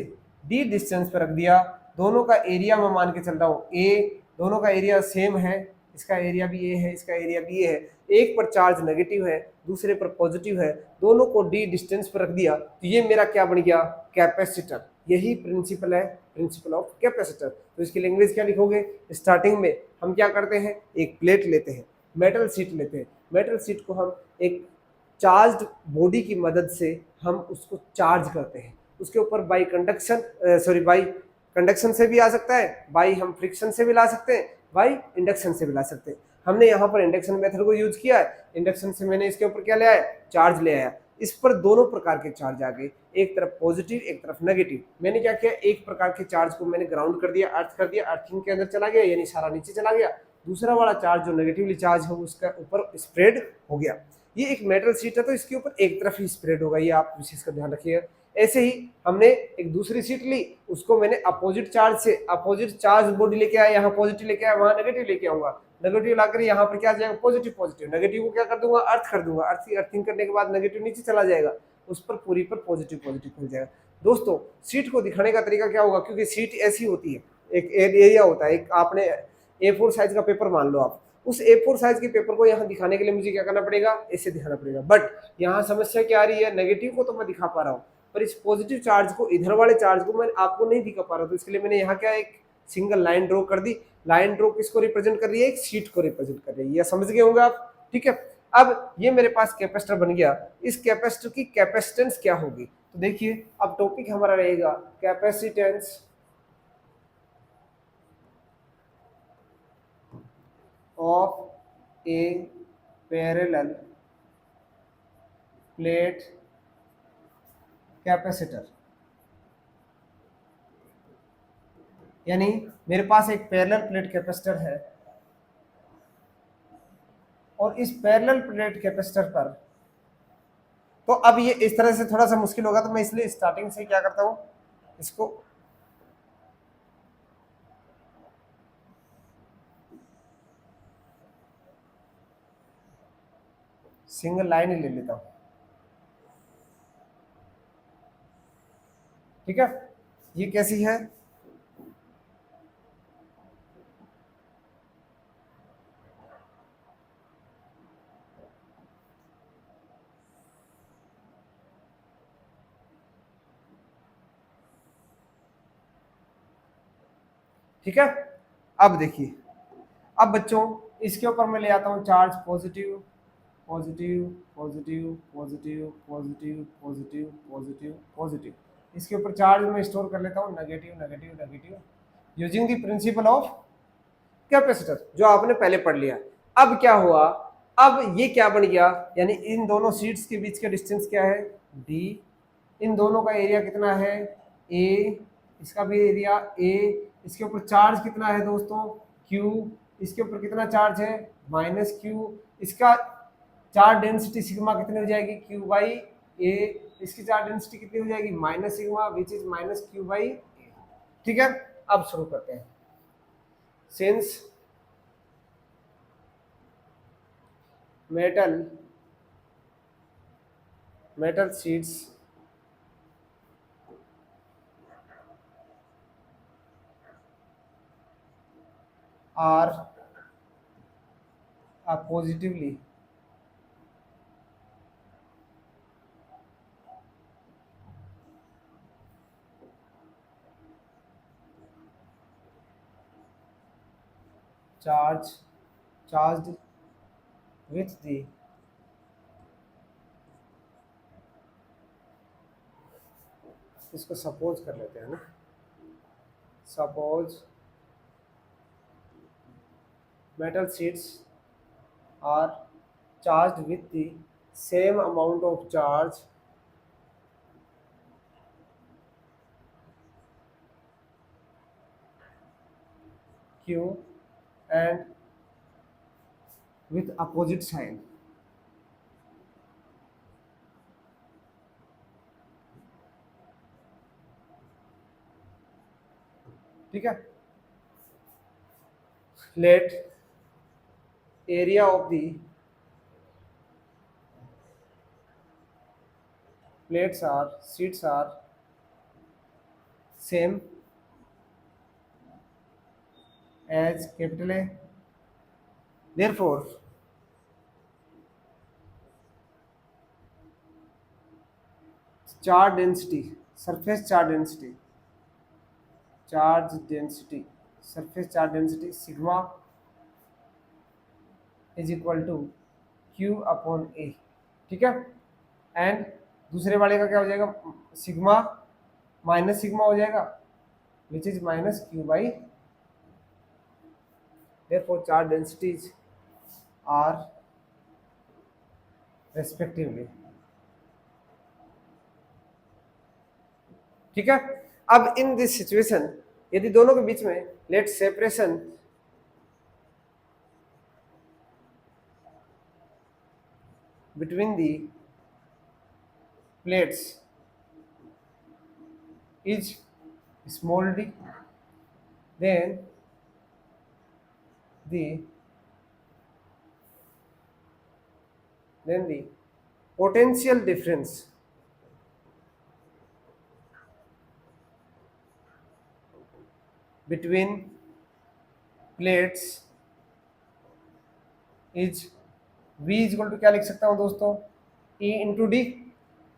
डी डिस्टेंस पर रख दिया, दोनों का एरिया मैं मान के चल रहा हूँ ए, दोनों का एरिया सेम है, इसका एरिया भी ए है, इसका एरिया भी ए है। एक पर चार्ज नेगेटिव है, दूसरे पर पॉजिटिव है, दोनों को डी डिस्टेंस पर रख दिया, तो ये मेरा क्या बन गया? कैपेसिटर। यही प्रिंसिपल है, प्रिंसिपल ऑफ कैपेसिटर। तो इसकी लैंग्वेज क्या लिखोगे? स्टार्टिंग में हम क्या करते हैं? एक प्लेट लेते हैं, मेटल शीट लेते हैं, मेटल शीट को हम एक चार्ज्ड बॉडी की मदद से हम उसको चार्ज करते हैं। उसके ऊपर बाई कंडक्शन, बाई कंडक्शन से भी आ सकता है, बाई हम फ्रिक्शन से भी ला सकते हैं, बाई इंडक्शन से भी ला सकते हैं। हमने यहाँ पर इंडक्शन मेथड को यूज किया है। इंडक्शन से मैंने इसके ऊपर क्या ले आया? चार्ज ले आया। इस पर दोनों प्रकार के चार्ज आ गए, एक तरफ पॉजिटिव एक तरफ नेगेटिव। मैंने क्या किया? एक प्रकार के चार्ज को मैंने ग्राउंड कर दिया, अर्थ कर दिया, अर्थिंग के अंदर चला गया, यानी सारा नीचे चला गया। दूसरा वाला चार्ज जो नेगेटिवली चार्ज है उसका ऊपर स्प्रेड हो गया। ये एक मेटल शीट है तो इसके ऊपर एक तरफ ही स्प्रेड होगा, ये आप विशेष कर ध्यान रखिएगा। ऐसे ही हमने एक दूसरी शीट ली, उसको मैंने अपोजिट चार्ज से अपोजिट चार्ज बॉडी लेके आया, यहाँ पॉजिटिव लेके आया, वहां नेगेटिव लेके आऊंगा, नेगेटिव लाकर यहाँ पर क्या आ जाएगा? Positive positive. नेगेटिव को क्या कर दूंगा? अर्थ कर दूंगा, अर्थिंग करने के बाद नेगेटिव नीचे चला जाएगा, उस पर पूरी पर पॉजिटिव पॉजिटिव मिल जाएगा। दोस्तों सीट को दिखाने का तरीका क्या होगा? क्योंकि सीट ऐसी होती है, एक एरिया होता है, एक आपने A4 साइज का पेपर मान लो, आप उस A4 साइज के पेपर को यहाँ दिखाने के लिए मुझे क्या करना पड़ेगा? ऐसे दिखाना पड़ेगा। बट यहाँ समस्या क्या आ रही है? नेगेटिव को तो मैं दिखा पा रहा हूँ, पर इस पॉजिटिव चार्ज को, इधर वाले चार्ज को मैं आपको नहीं दिखा पा रहा, तो इसके लिए मैंने यहाँ क्या एक सिंगल लाइन ड्रॉ कर दी। लाइन ड्रॉ किसको रिप्रेजेंट कर रही है? एक सीट को रिप्रेजेंट कर रही है। यह समझ गए होंगे आप? ठीक है, अब ये मेरे पास कैपेसिटर बन गया। इस कैपेसिटर की कैपेसिटेंस क्या होगी? तो देखिए, अब टॉपिक हमारा रहेगा capacitance of A parallel plate capacitor. यानी मेरे पास एक पैरेलल प्लेट कैपेसिटर है और इस पैरेलल प्लेट कैपेसिटर पर, तो अब ये इस तरह से थोड़ा सा मुश्किल होगा, तो मैं इसलिए स्टार्टिंग से क्या करता हूं, इसको सिंगल लाइन ही ले लेता हूं। ठीक है, ये कैसी है? ठीक है, अब देखिए, अब बच्चों इसके ऊपर मैं ले आता हूं charge positive positive positive positive positive positive positive positive. इसके ऊपर चार्ज में स्टोर कर लेता हूं negative negative negative, using the principle of capacitor जो आपने पहले पढ़ लिया। अब क्या हुआ? अब ये क्या बन गया? यानी इन दोनों शीट्स के बीच का डिस्टेंस क्या है? डी। इन दोनों का एरिया कितना है? ए। इसका भी एरिया ए। इसके ऊपर चार्ज कितना है दोस्तों? क्यू। इसके ऊपर कितना चार्ज है? Minus Q. इसका चार्ज डेंसिटी सिग्मा कितनी हो जाएगी? Q by A. इसकी चार्ज डेंसिटी कितनी हो जाएगी? Minus sigma which is minus Q by A. ठीक है, अब शुरू करते हैं। Since metal sheets are positively charged with the, इसको सपोज कर लेते हैं ना, suppose metal sheets are charged with the same amount of charge Q and with opposite sign. ठीक है, let area of the plates are sheets are same as capital A, therefore charge density, surface charge density, surface charge density sigma is equal to Q upon A. ठीक है, and दूसरे वाले का क्या हो जाएगा, सिग्मा माइनस सिग्मा हो जाएगा which is minus Q by, therefore charge densities are respectively. ठीक है, अब इन दिस सिचुएशन यदि दोनों के बीच में let separation between the plates is small d, then the potential difference between plates is V is equal to क्या लिख सकता हूं दोस्तों, E इंटू डी,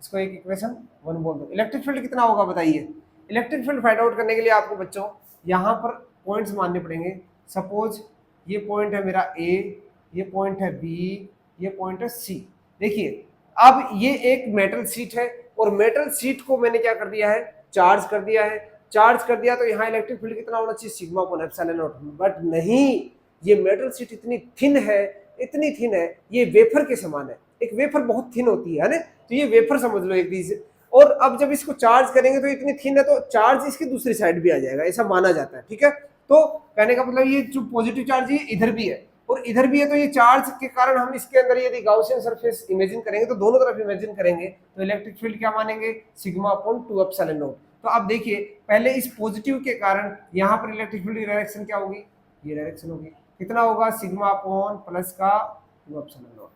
इसको एक इक्वेशन 1 बोल दो। इलेक्ट्रिक फील्ड कितना होगा बताइए, इलेक्ट्रिक फील्ड फाइंड आउट करने के लिए आपको बच्चों यहाँ पर पॉइंट्स मानने पड़ेंगे। सपोज ये पॉइंट है मेरा ए, ये पॉइंट है बी, ये पॉइंट है सी। देखिए अब ये एक मेटल शीट है और मेटल शीट को मैंने क्या कर दिया है, चार्ज कर दिया है। चार्ज कर दिया तो यहाँ इलेक्ट्रिक फील्ड कितना होना चाहिए, sigma upon epsilon not. But नहीं, ये मेटल शीट इतनी थिन है, इतनी थिन है, ये वेफर के समान है। एक वेफर बहुत थिन होती है ना, तो ये वेफर समझ लो एक चीज। और अब जब इसको चार्ज करेंगे तो इतनी थिन है तो चार्ज इसकी दूसरी साइड भी आ जाएगा, ऐसा माना जाता है। ठीक है, तो कहने का मतलब ये जो पॉजिटिव चार्ज है इधर भी है और इधर भी है, तो ये चार्ज के कारण हम इसके अंदर यदि गाउसियन सरफेस इमेजिन करेंगे तो दोनों तरफ इमेजिन करेंगे तो इलेक्ट्रिक फील्ड क्या मानेंगे, सिग्मा अपॉन 2 एप्सिलॉन नॉट। तो अब देखिए पहले इस पॉजिटिव के कारण यहाँ पर इलेक्ट्रिक फील्ड की डायरेक्शन क्या होगी, ये डायरेक्शन होगी, कितना होगा, सिग्मा अपॉन प्लस का 2 एप्सिलॉन नॉट।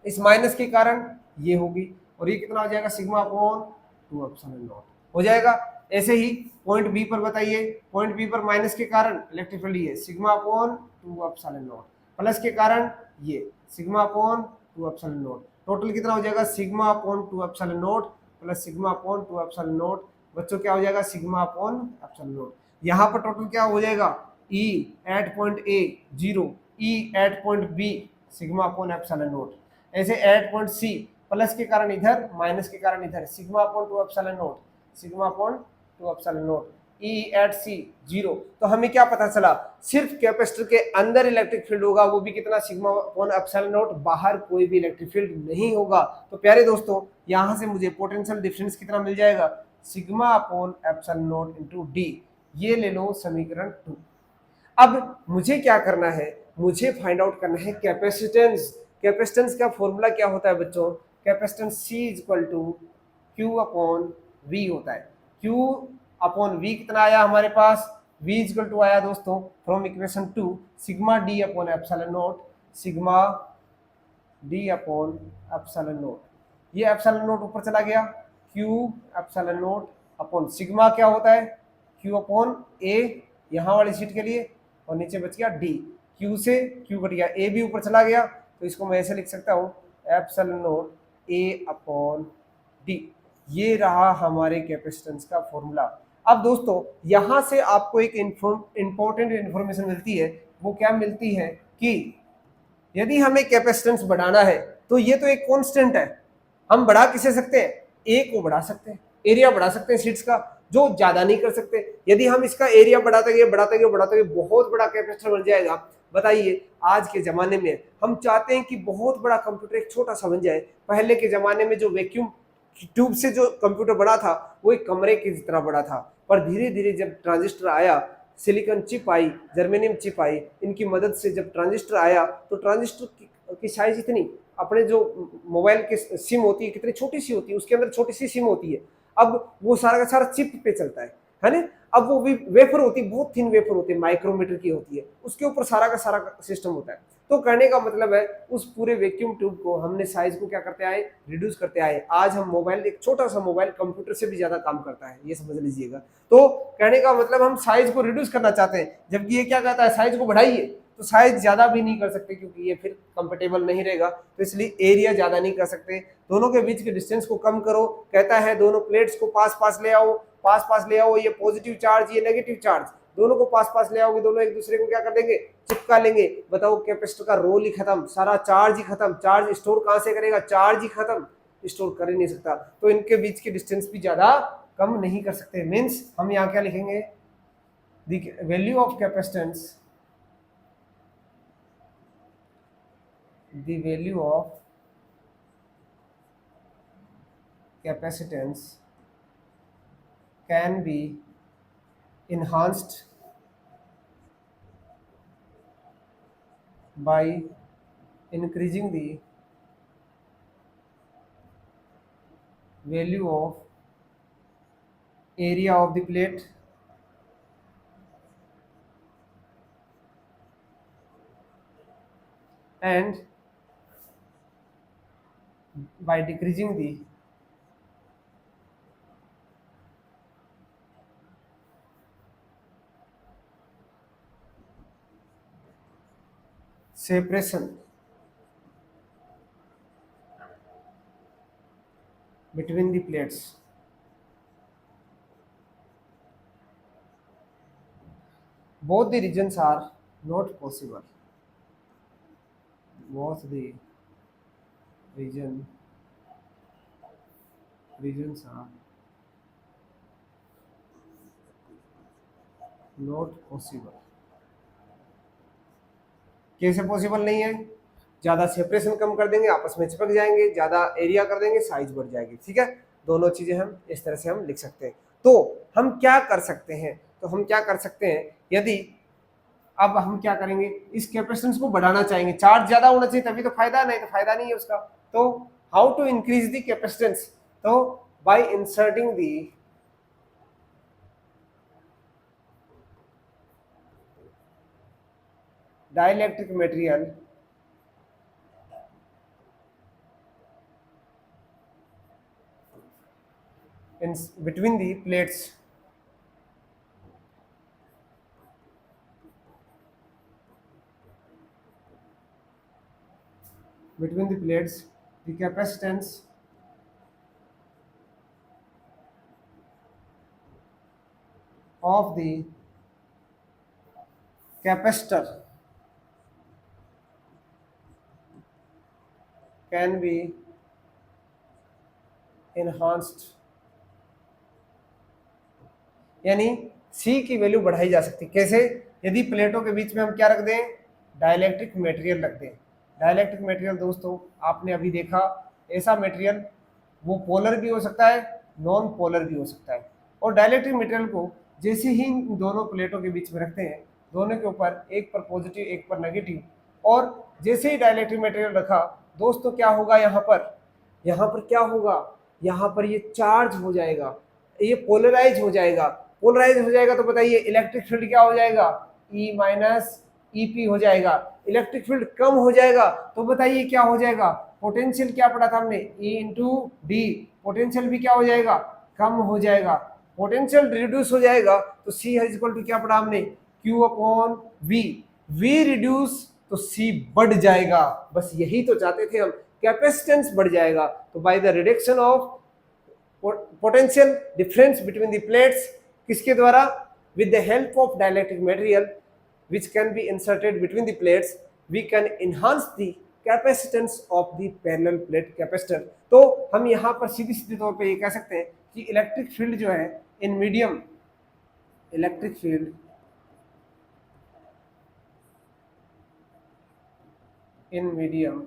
इस माइनस के कारण ये होगी और ये कितना हो जाएगा, सिग्मा अपॉन 2 एप्सिलॉन नॉट हो जाएगा। ऐसे ही पॉइंट बी पर बताइए, पॉइंट बी पर माइनस के कारण इलेक्ट्रिक फील्ड ये sigma upon 2 epsilon not, plus के कारण ये sigma upon 2 epsilon not. Total कितना हो जाएगा, sigma upon 2 epsilon not plus sigma upon 2 epsilon not. बच्चों क्या हो जाएगा, सिग्मा अपॉन एप्सिलॉन नॉट। यहाँ पर टोटल क्या हो जाएगा, E at point A 0, E at point B sigma upon epsilon naught. ऐसे एट पॉइंट सी प्लस के कारण इधर, माइनस के कारण इधर, sigma upon 2 epsilon naught, sigma upon 2 epsilon naught. E at C 0। तो हमें क्या पता चला, सिर्फ कैपेसिटर के अंदर इलेक्ट्रिक फील्ड होगा, वो भी कितना, सिग्मा अपॉन एप्सिलॉन नॉट, बाहर कोई भी इलेक्ट्रिक फील्ड नहीं होगा। तो प्यारे दोस्तों यहां से मुझे पोटेंशियल डिफरेंस कितना मिल जाएगा, sigma upon epsilon not into D. ये ले लो समीकरण 2। अब मुझे क्या करना है, मुझे फाइंड आउट करना है कैपेसिटेंस। कैपेसिटेंस का फॉर्मूला क्या होता है बच्चों, capacitance C is equal to Q upon V होता है। Q अपॉन V कितना आया हमारे पास, V इज इक्वल टू आया दोस्तों from equation 2 sigma D upon epsilon naught, sigma D upon epsilon naught. ये एप्सिलॉन नॉट ऊपर चला गया, Q epsilon naught upon sigma क्या होता है, Q अपॉन A यहाँ वाली शीट के लिए, और नीचे बच गया D। Q से Q कट गया, A भी ऊपर चला गया, तो इसको मैं ऐसे लिख सकता हूँ epsilon naught A upon D। ये रहा हमारे कैपेसिटेंस का फॉर्मूला। अब दोस्तों यहाँ से आपको एक इंपॉर्टेंट इंफॉर्मेशन मिलती है वो क्या मिलती है कि यदि हमें कैपेसिटेंस बढ़ाना है तो ये तो एक कांस्टेंट है, हम बढ़ा किसे सकते हैं, ए को बढ़ा सकते हैं, एरिया बढ़ा सकते हैं शीट्स का, जो ज्यादा नहीं कर सकते। यदि हम इसका एरिया बढ़ाते गए बढ़ाते गए बढ़ाते गए बहुत बड़ा कैपेसिटर बन जाएगा। बताइए आज के जमाने में हम चाहते हैं कि बहुत बड़ा कंप्यूटर एक छोटा सा बन जाए। पहले के जमाने में जो वैक्यूम ट्यूब से जो कंप्यूटर बना था वो एक कमरे की तरह बड़ा था, पर धीरे धीरे जब ट्रांजिस्टर आया, सिलिकॉन चिप आई, जर्मेनियम चिप आई, इनकी मदद से जब ट्रांजिस्टर आया तो ट्रांजिस्टर की साइज इतनी, अपने जो मोबाइल के सिम होती है कितनी छोटी सी होती है, उसके अंदर छोटी सी सिम होती है, अब वो सारा का सारा चिप पे चलता है ना। अब वो वेफर होती है, बहुत थिन वेफर होती है, माइक्रोमीटर की होती है, उसके ऊपर सारा का सारा सिस्टम होता है। तो कहने का मतलब है उस पूरे वैक्यूम ट्यूब को हमने साइज को क्या करते आए, रिड्यूस करते आए। आज हम मोबाइल, एक छोटा सा मोबाइल कंप्यूटर से भी ज्यादा काम करता है, ये समझ लीजिएगा। तो कहने का मतलब हम साइज को रिड्यूस करना चाहते हैं, जबकि ये क्या कहता है साइज को बढ़ाइए, तो साइज ज्यादा भी नहीं कर सकते क्योंकि ये फिर कंफर्टेबल नहीं रहेगा, तो इसलिए एरिया ज्यादा नहीं कर सकते। दोनों के बीच के डिस्टेंस को कम करो, कहता है दोनों प्लेट्स को पास पास ले आओ, पास पास ले आओ, ये पॉजिटिव चार्ज ये नेगेटिव चार्ज, दोनों को पास पास ले आओगे, दोनों एक दूसरे को क्या कर देंगे, चिपका लेंगे। बताओ कैपेसिटर का रोल ही खत्म, सारा चार्ज ही खत्म, चार्ज स्टोर कहां से करेगा, चार्ज ही खत्म, स्टोर कर ही नहीं सकता। तो इनके बीच की डिस्टेंस भी ज्यादा कम नहीं कर सकते। मीन्स हम यहाँ क्या लिखेंगे, the value of capacitance, the value of capacitance can be enhanced by increasing the value of area of the plate and by decreasing the separation between the plates। Both the regions are not possible, both the regions are not possible। कैसे possible नहीं है, ज्यादा separation कम कर देंगे आपस में चिपक जाएंगे, ज्यादा एरिया कर देंगे साइज बढ़ जाएगी। ठीक है, दोनों चीजें हम इस तरह से हम लिख सकते हैं। तो हम क्या कर सकते हैं, तो हम क्या कर सकते हैं, यदि अब हम क्या करेंगे, इस कैपेसिटेंस को बढ़ाना चाहेंगे, चार्ज ज्यादा होना चाहिए तभी तो फायदा, नहीं तो फायदा नहीं है उसका। तो how to increase the capacitance, तो by inserting the dielectric material in between the plates the capacitance of the capacitor can be enhanced, यानी C की वैल्यू बढ़ाई जा सकती है। कैसे, यदि प्लेटों के बीच में हम क्या रख दें, डाइलेक्ट्रिक मटेरियल रख दें। डाइलेक्ट्रिक मटेरियल दोस्तों आपने अभी देखा, ऐसा मटेरियल वो पोलर भी हो सकता है, नॉन पोलर भी हो सकता है। और डाइलेक्ट्रिक मटेरियल को जैसे ही इन दोनों प्लेटों के बीच में रखते हैं, दोनों के ऊपर एक पर पॉजिटिव एक पर नेगेटिव, और जैसे ही डाइलेक्ट्रिक मटेरियल रखा दोस्तों क्या होगा, यहाँ पर क्या होगा, यहाँ पर ये चार्ज हो जाएगा, ये पोलराइज हो जाएगा। पोलराइज हो जाएगा तो बताइए इलेक्ट्रिक फील्ड क्या हो जाएगा, E माइनस EP हो जाएगा। इलेक्ट्रिक फील्ड कम हो जाएगा तो बताइए क्या हो जाएगा, पोटेंशियल क्या पढ़ा था हमने, E इंटू डी, पोटेंशियल भी क्या हो जाएगा, कम हो जाएगा। पोटेंशियल रिड्यूस हो जाएगा तो C इज इक्वल टू क्या पढ़ा हमने, Q upon V। V reduce तो C बढ़ जाएगा, बस यही तो चाहते थे हम, कैपेसिटेंस बढ़ जाएगा। तो by the reduction of potential difference between the plates, किसके द्वारा, with the help of dielectric material, which can be inserted between the plates, we can enhance the capacitance of the parallel plate capacitor। तो हम यहाँ पर सीधी सीधे तौर पे ये कह सकते हैं कि इलेक्ट्रिक फील्ड जो है in medium, electric field in medium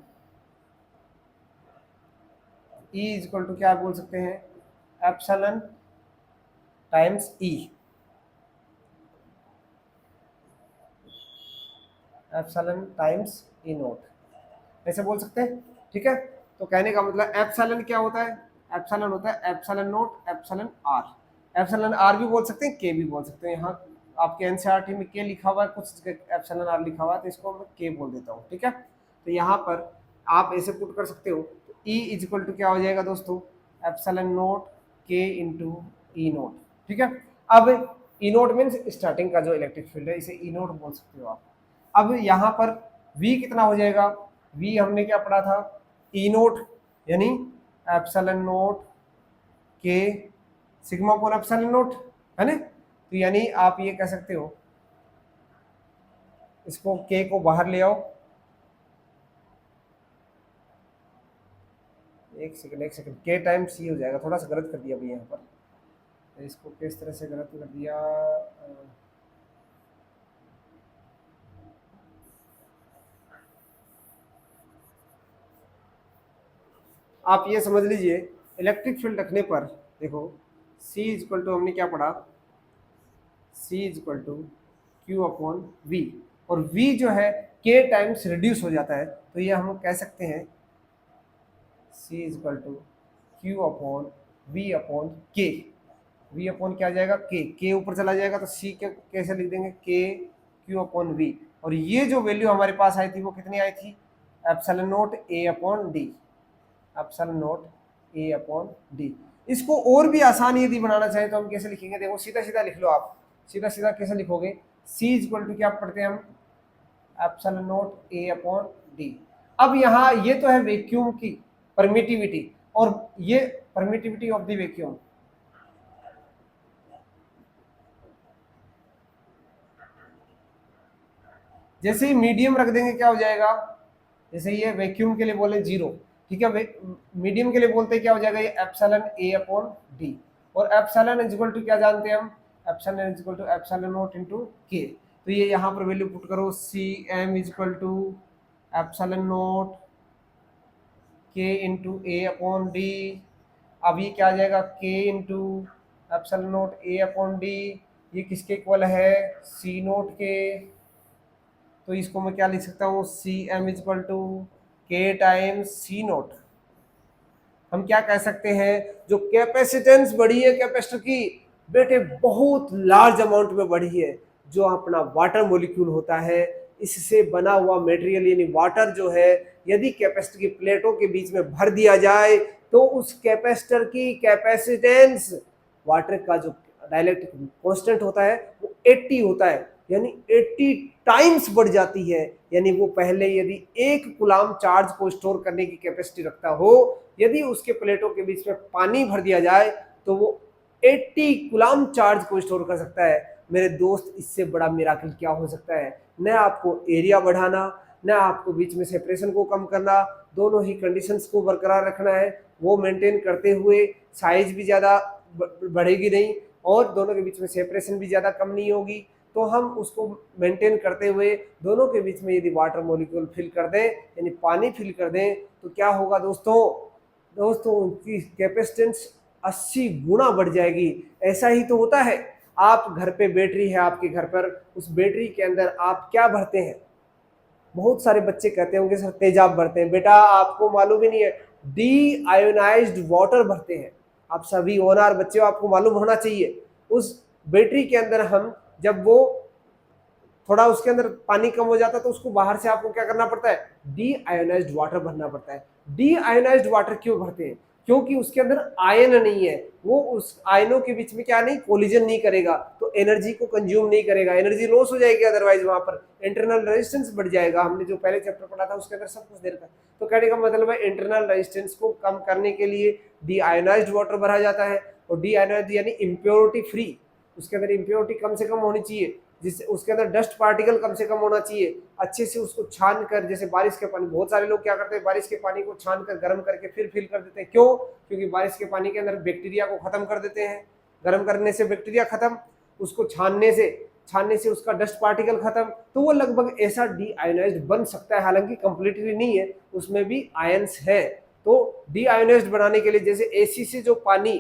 E is equal to क्या बोल सकते हैं, epsilon times E, epsilon times E naught, ऐसे बोल सकते हैं। ठीक है, तो कहने का मतलब एप्सिलॉन क्या होता है, एप्सिलॉन होता है epsilon naught epsilon R, epsilon R भी बोल सकते हैं, के भी बोल सकते हैं। यहाँ आपके एनसीईआरटी में के लिखा हुआ है, कुछ एप्सिलॉन आर लिखा हुआ है, तो इसको मैं के बोल देता हूँ। ठीक है, तो यहाँ पर आप ऐसे पुट कर सकते हो, तो E इज इक्वल टू क्या हो जाएगा दोस्तों, एप्सिलॉन नोट के इंटू ई नोट। ठीक है, अब ई नोट मीन्स स्टार्टिंग का जो इलेक्ट्रिक फील्ड है, इसे ई नोट बोल सकते हो आप। अब यहाँ पर V कितना हो जाएगा, V हमने क्या पढ़ा था, ई नोट यानी एप्सिलॉन नोट के सिग्मा अपॉन एप्सिलॉन नोट, है ना। तो यानी आप ये कह सकते हो, इसको के को बाहर ले आओ, एक सेकंड, के टाइम सी हो जाएगा, थोड़ा सा गलत कर दिया भैया यहाँ पर, तो इसको किस तरह से गलत कर दिया, आप ये समझ लीजिए इलेक्ट्रिक फील्ड रखने पर देखो C इज इक्वल टू हमने क्या पढ़ा, C is equal to Q upon V, और V जो है K टाइम्स रिड्यूस हो जाता है, तो ये हम कह सकते हैं C is equal to Q upon V upon K, V upon क्या आ जाएगा K ऊपर चला जाएगा तो C के कैसे लिख देंगे K Q अपॉन V, और ये जो वैल्यू हमारे पास आई थी वो कितनी आई थी, epsilon note A upon D, epsilon note A upon D। इसको और भी आसान यदि बनाना चाहें तो हम कैसे लिखेंगे, देखो सीधा सीधा लिख लो आप, सीधा सीधा कैसे लिखोगे, C इज इक्वल टू क्या पढ़ते हैं हम, epsilon note A upon D। अब यहाँ ये तो है वैक्यूम की परमिटिविटी, और ये परमिटिविटी ऑफ द वैक्यूम, जैसे ही मीडियम रख देंगे क्या हो जाएगा, जैसे ये वैक्यूम के लिए बोले 0, ठीक है, मीडियम के लिए बोलते हैं क्या हो जाएगा, ये एप्सिलॉन A अपॉन D, और एप्सिलॉन इज इक्वल टू क्या जानते हैं हम, epsilon is equal to epsilon naught into K। तो ये यहाँ पर वैल्यू पुट करो, Cm is equal to epsilon naught K into A upon D। अब ये क्या आ जाएगा, K into epsilon naught A upon D, ये किसके इक्वल है, C नोट के, तो इसको मैं क्या लिख सकता हूँ, Cm is equal to K times C naught. हम क्या कह सकते हैं, जो कैपेसिटेंस बढ़ी है कैपेसिटर की बेटे बहुत लार्ज अमाउंट में बढ़ी है, जो अपना वाटर मॉलिक्यूल होता है इससे बना हुआ मटेरियल यानी वाटर जो है, यदि कैपेसिटर की प्लेटों के बीच में भर दिया जाए तो उस कैपेसिटर की कैपेसिटेंस, वाटर का जो डाइलेक्ट्रिक कांस्टेंट होता है वो 80 होता है, यानी 80 टाइम्स बढ़ जाती है। यानी वो पहले यदि 1 कूलाम चार्ज को स्टोर करने की कैपेसिटी रखता हो, यदि उसके प्लेटों के बीच में पानी भर दिया जाए तो वो 80 कूलाम चार्ज को स्टोर कर सकता है। मेरे दोस्त, इससे बड़ा मिराकल क्या हो सकता है, न आपको एरिया बढ़ाना, न आपको बीच में सेपरेशन को कम करना, दोनों ही कंडीशंस को बरकरार रखना है, वो मेंटेन करते हुए साइज भी ज़्यादा बढ़ेगी नहीं और दोनों के बीच में सेपरेशन भी ज़्यादा कम नहीं होगी। तो हम उसको मेंटेन करते हुए दोनों के बीच में यदि वाटर मॉलिक्यूल फिल कर दें यानी पानी फिल कर दें तो क्या होगा दोस्तों उनकी कैपेसिटेंस 80 गुना बढ़ जाएगी। ऐसा ही तो होता है, आप घर पे बैटरी है आपके घर पर, उस बैटरी के अंदर आप क्या भरते हैं, बहुत सारे बच्चे कहते होंगे सर तेजाब भरते हैं, बेटा आपको मालूम ही नहीं है, डी आयोनाइज्ड वाटर भरते हैं। आप सभी ओनर बच्चे हो, आपको मालूम होना चाहिए। उस बैटरी के अंदर हम जब वो थोड़ा उसके अंदर पानी कम हो जाता है तो उसको बाहर से आपको क्या करना पड़ता है, डी आयोनाइज्ड वाटर भरना पड़ता है। डी आयोनाइज्ड वाटर क्यों भरते हैं, क्योंकि उसके अंदर आयन नहीं है, वो उस आयनों के बीच में क्या नहीं, कोलिजन नहीं करेगा, तो एनर्जी को कंज्यूम नहीं करेगा, एनर्जी लॉस हो जाएगी, अदरवाइज वहां पर इंटरनल रेजिस्टेंस बढ़ जाएगा। हमने जो पहले चैप्टर पढ़ा था उसके अंदर सब कुछ देखा। तो कहने का मतलब है इंटरनल रेजिस्टेंस को कम करने के लिए डी आयोनाइज्ड वाटर भरा जाता है, और डी आयोनाइज्ड यानी इम्प्योरिटी फ्री, उसके अंदर इम्प्योरिटी कम से कम होनी चाहिए। जिससे उसके अंदर डस्ट पार्टिकल कम से कम होना चाहिए। अच्छे से उसको छान कर, जैसे बारिश के पानी, बहुत सारे लोग क्या करते हैं, बारिश के पानी को छान कर गर्म करके फिर फिल कर देते हैं। क्यों? क्योंकि बारिश के पानी के अंदर बैक्टीरिया को खत्म कर देते हैं। गर्म करने से बैक्टीरिया खत्म, उसको छानने से उसका डस्ट पार्टिकल खत्म, तो वो लगभग ऐसा डीआयोनाइज्ड बन सकता है। हालांकि कंप्लीटली नहीं है, उसमें भी आयंस है। तो डीआयोनाइज्ड बनाने के लिए, जैसे एसी से जो पानी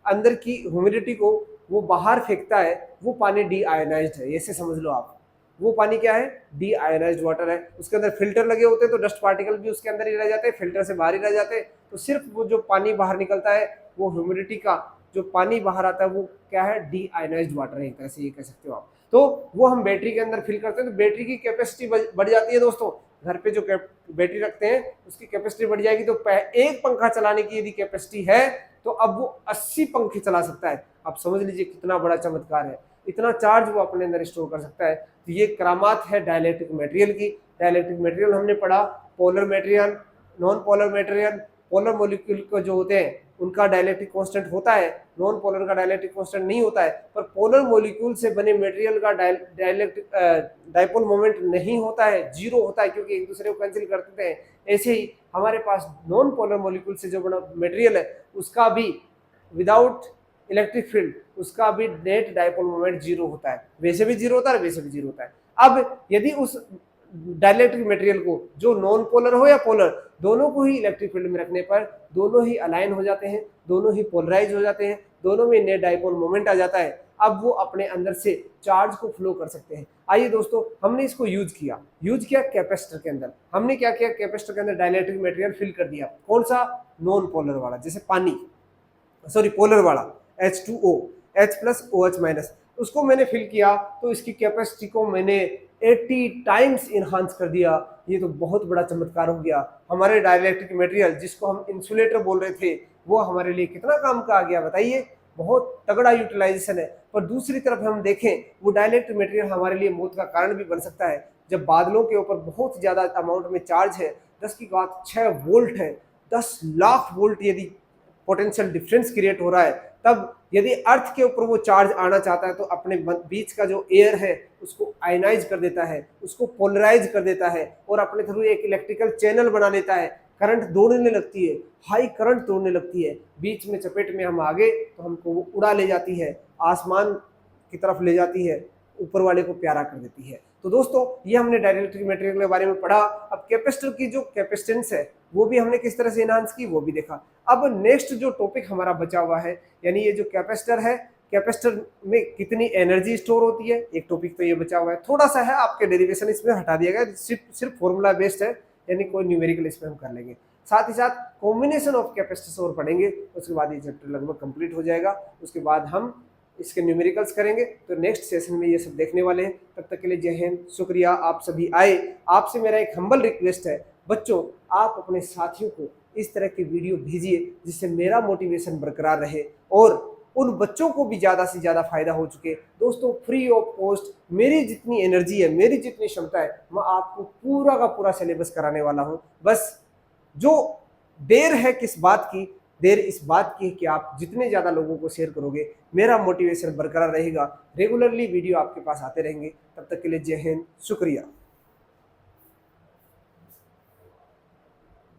अंदर की ह्यूमिडिटी को वो बाहर फेंकता है, वो पानी डीआयोनाइज्ड है, ऐसे समझ लो आप। वो पानी क्या है? डीआयोनाइज्ड वाटर है। उसके अंदर फिल्टर लगे होते हैं, तो डस्ट पार्टिकल भी उसके अंदर ही रह जाते हैं, फिल्टर से बाहर ही रह जाते हैं। तो सिर्फ वो जो पानी बाहर निकलता है, वो ह्यूमिडिटी का जो पानी बाहर आता है, वो क्या है? डीआयोनाइज्ड वाटर है, एक तरह से ये कह सकते हो आप। तो वो हम बैटरी के अंदर फिल करते हैं, तो बैटरी की कैपेसिटी बढ़ जाती है दोस्तों। घर पे जो बैटरी रखते हैं उसकी कैपेसिटी बढ़ जाएगी। तो एक पंखा चलाने की यदि कैपेसिटी है, तो अब वो 80 पंखे चला सकता है। आप समझ लीजिए कितना बड़ा चमत्कार है, इतना चार्ज वो अपने अंदर स्टोर कर सकता है। तो ये करामात है डाइलेक्ट्रिक मटेरियल की। डाइलेक्ट्रिक मटेरियल हमने पढ़ा, polar material, non polar material. Polar molecule को जो होते हैं उनका डाइलेक्ट्रिक कांस्टेंट होता है, नॉन पोलर का डाइलेक्ट्रिक कांस्टेंट नहीं होता है। पर पोलर मॉलिक्यूल से बने मटेरियल का डाइपोल मोमेंट नहीं होता है, जीरो होता है, क्योंकि एक दूसरे को कैंसिल कर देते हैं। ऐसे ही हमारे पास नॉन पोलर मॉलिक्यूल से जो बना मटेरियल है, उसका भी विदाउट इलेक्ट्रिक फील्ड, उसका भी नेट डाइपोल मोमेंट जीरो होता है। वैसे भी जीरो होता है, वैसे भी जीरो होता है। अब यदि उस डाइलेक्ट्रिक मटेरियल को, जो नॉन पोलर हो या पोलर, दोनों को ही इलेक्ट्रिक फील्ड में रखने पर दोनों ही अलाइन हो जाते हैं, दोनों ही पोलराइज हो जाते हैं, दोनों में नेट डाइपोल मोमेंट आ जाता है। अब वो अपने अंदर से चार्ज को फ्लो कर सकते हैं। आइए दोस्तों, हमने इसको यूज किया कैपेसिटर के अंदर। हमने क्या किया? कैपेसिटर के अंदर डाइलेक्ट्रिक मटेरियल फिल कर दिया। कौन सा? नॉन पोलर वाला, जैसे पानी, सॉरी पोलर वाला, H2O, H+OH-, उसको मैंने फिल किया। तो इसकी कैपेसिटी को मैंने 80 टाइम्स इनहांस कर दिया। ये तो बहुत बड़ा चमत्कार हो गया। हमारे डाइलेक्ट्रिक मटेरियल, जिसको हम इंसुलेटर बोल रहे थे, वो हमारे लिए कितना काम का आ गया बताइए। बहुत तगड़ा यूटिलाइजेशन है। पर दूसरी तरफ हम देखें, वो डाइलेक्ट्रिक मटेरियल हमारे लिए मौत का कारण भी बन सकता है। जब बादलों के ऊपर बहुत ज्यादा अमाउंट में चार्ज है, 10 की बात 6 वोल्ट है, 10 लाख वोल्ट यदि पोटेंशियल डिफरेंस क्रिएट हो रहा है, तब यदि अर्थ के ऊपर वो चार्ज आना चाहता है, तो अपने बीच का जो एयर है उसको आयनाइज कर देता है, उसको पोलराइज कर देता है, और अपने थ्रू एक इलेक्ट्रिकल चैनल बना लेता है। करंट दौड़ने लगती है, हाई करंट दौड़ने लगती है, बीच में चपेट में हम आगे, तो हमको वो उड़ा ले जाती है, आसमान की तरफ ले जाती है, ऊपर वाले को प्यारा कर देती है। तो दोस्तों, ये हमने डाइलेक्ट्रिक मटेरियल के बारे में पढ़ा। अब कैपेसिटर की जो कैपेसिटेंस है, वो भी हमने किस तरह से एनहांस की, वो भी देखा। अब नेक्स्ट जो टॉपिक हमारा बचा हुआ है, यानी ये जो कैपेसिटर है, कैपेसिटर में कितनी एनर्जी स्टोर होती है, एक टॉपिक तो ये बचा हुआ है। थोड़ा सा है, आपके डेरिवेशन इसमें हटा दिया गया, सिर्फ फॉर्मूला बेस्ड है, यानी कोई न्यूमेरिकल इसमें हम कर लेंगे। साथ ही साथ कॉम्बिनेशन ऑफ कैपेसिटर्स और पढ़ेंगे। उसके बाद ये चैप्टर लगभग कंप्लीट हो जाएगा। उसके बाद हम इसके न्यूमेरिकल्स करेंगे। तो नेक्स्ट सेशन में ये सब देखने वाले हैं। तब तक के लिए जय हिंद, शुक्रिया, आप सभी आए। आपसे मेरा एक हम्बल रिक्वेस्ट है, बच्चों, आप अपने साथियों को इस तरह की वीडियो भेजिए, जिससे मेरा मोटिवेशन बरकरार रहे और उन बच्चों को भी ज़्यादा से ज़्यादा फायदा हो चुके। दोस्तों, फ्री ऑफ कॉस्ट मेरी जितनी एनर्जी है, मेरी जितनी क्षमता है, मैं आपको पूरा का पूरा सिलेबस कराने वाला हूँ। बस जो देर है किस बात की, देर इस बात की कि आप जितने ज़्यादा लोगों को शेयर करोगे, मेरा मोटिवेशन बरकरार रहेगा। रेगुलरली वीडियो आपके पास आते रहेंगे। तब तक के लिए जय हिंद, शुक्रिया।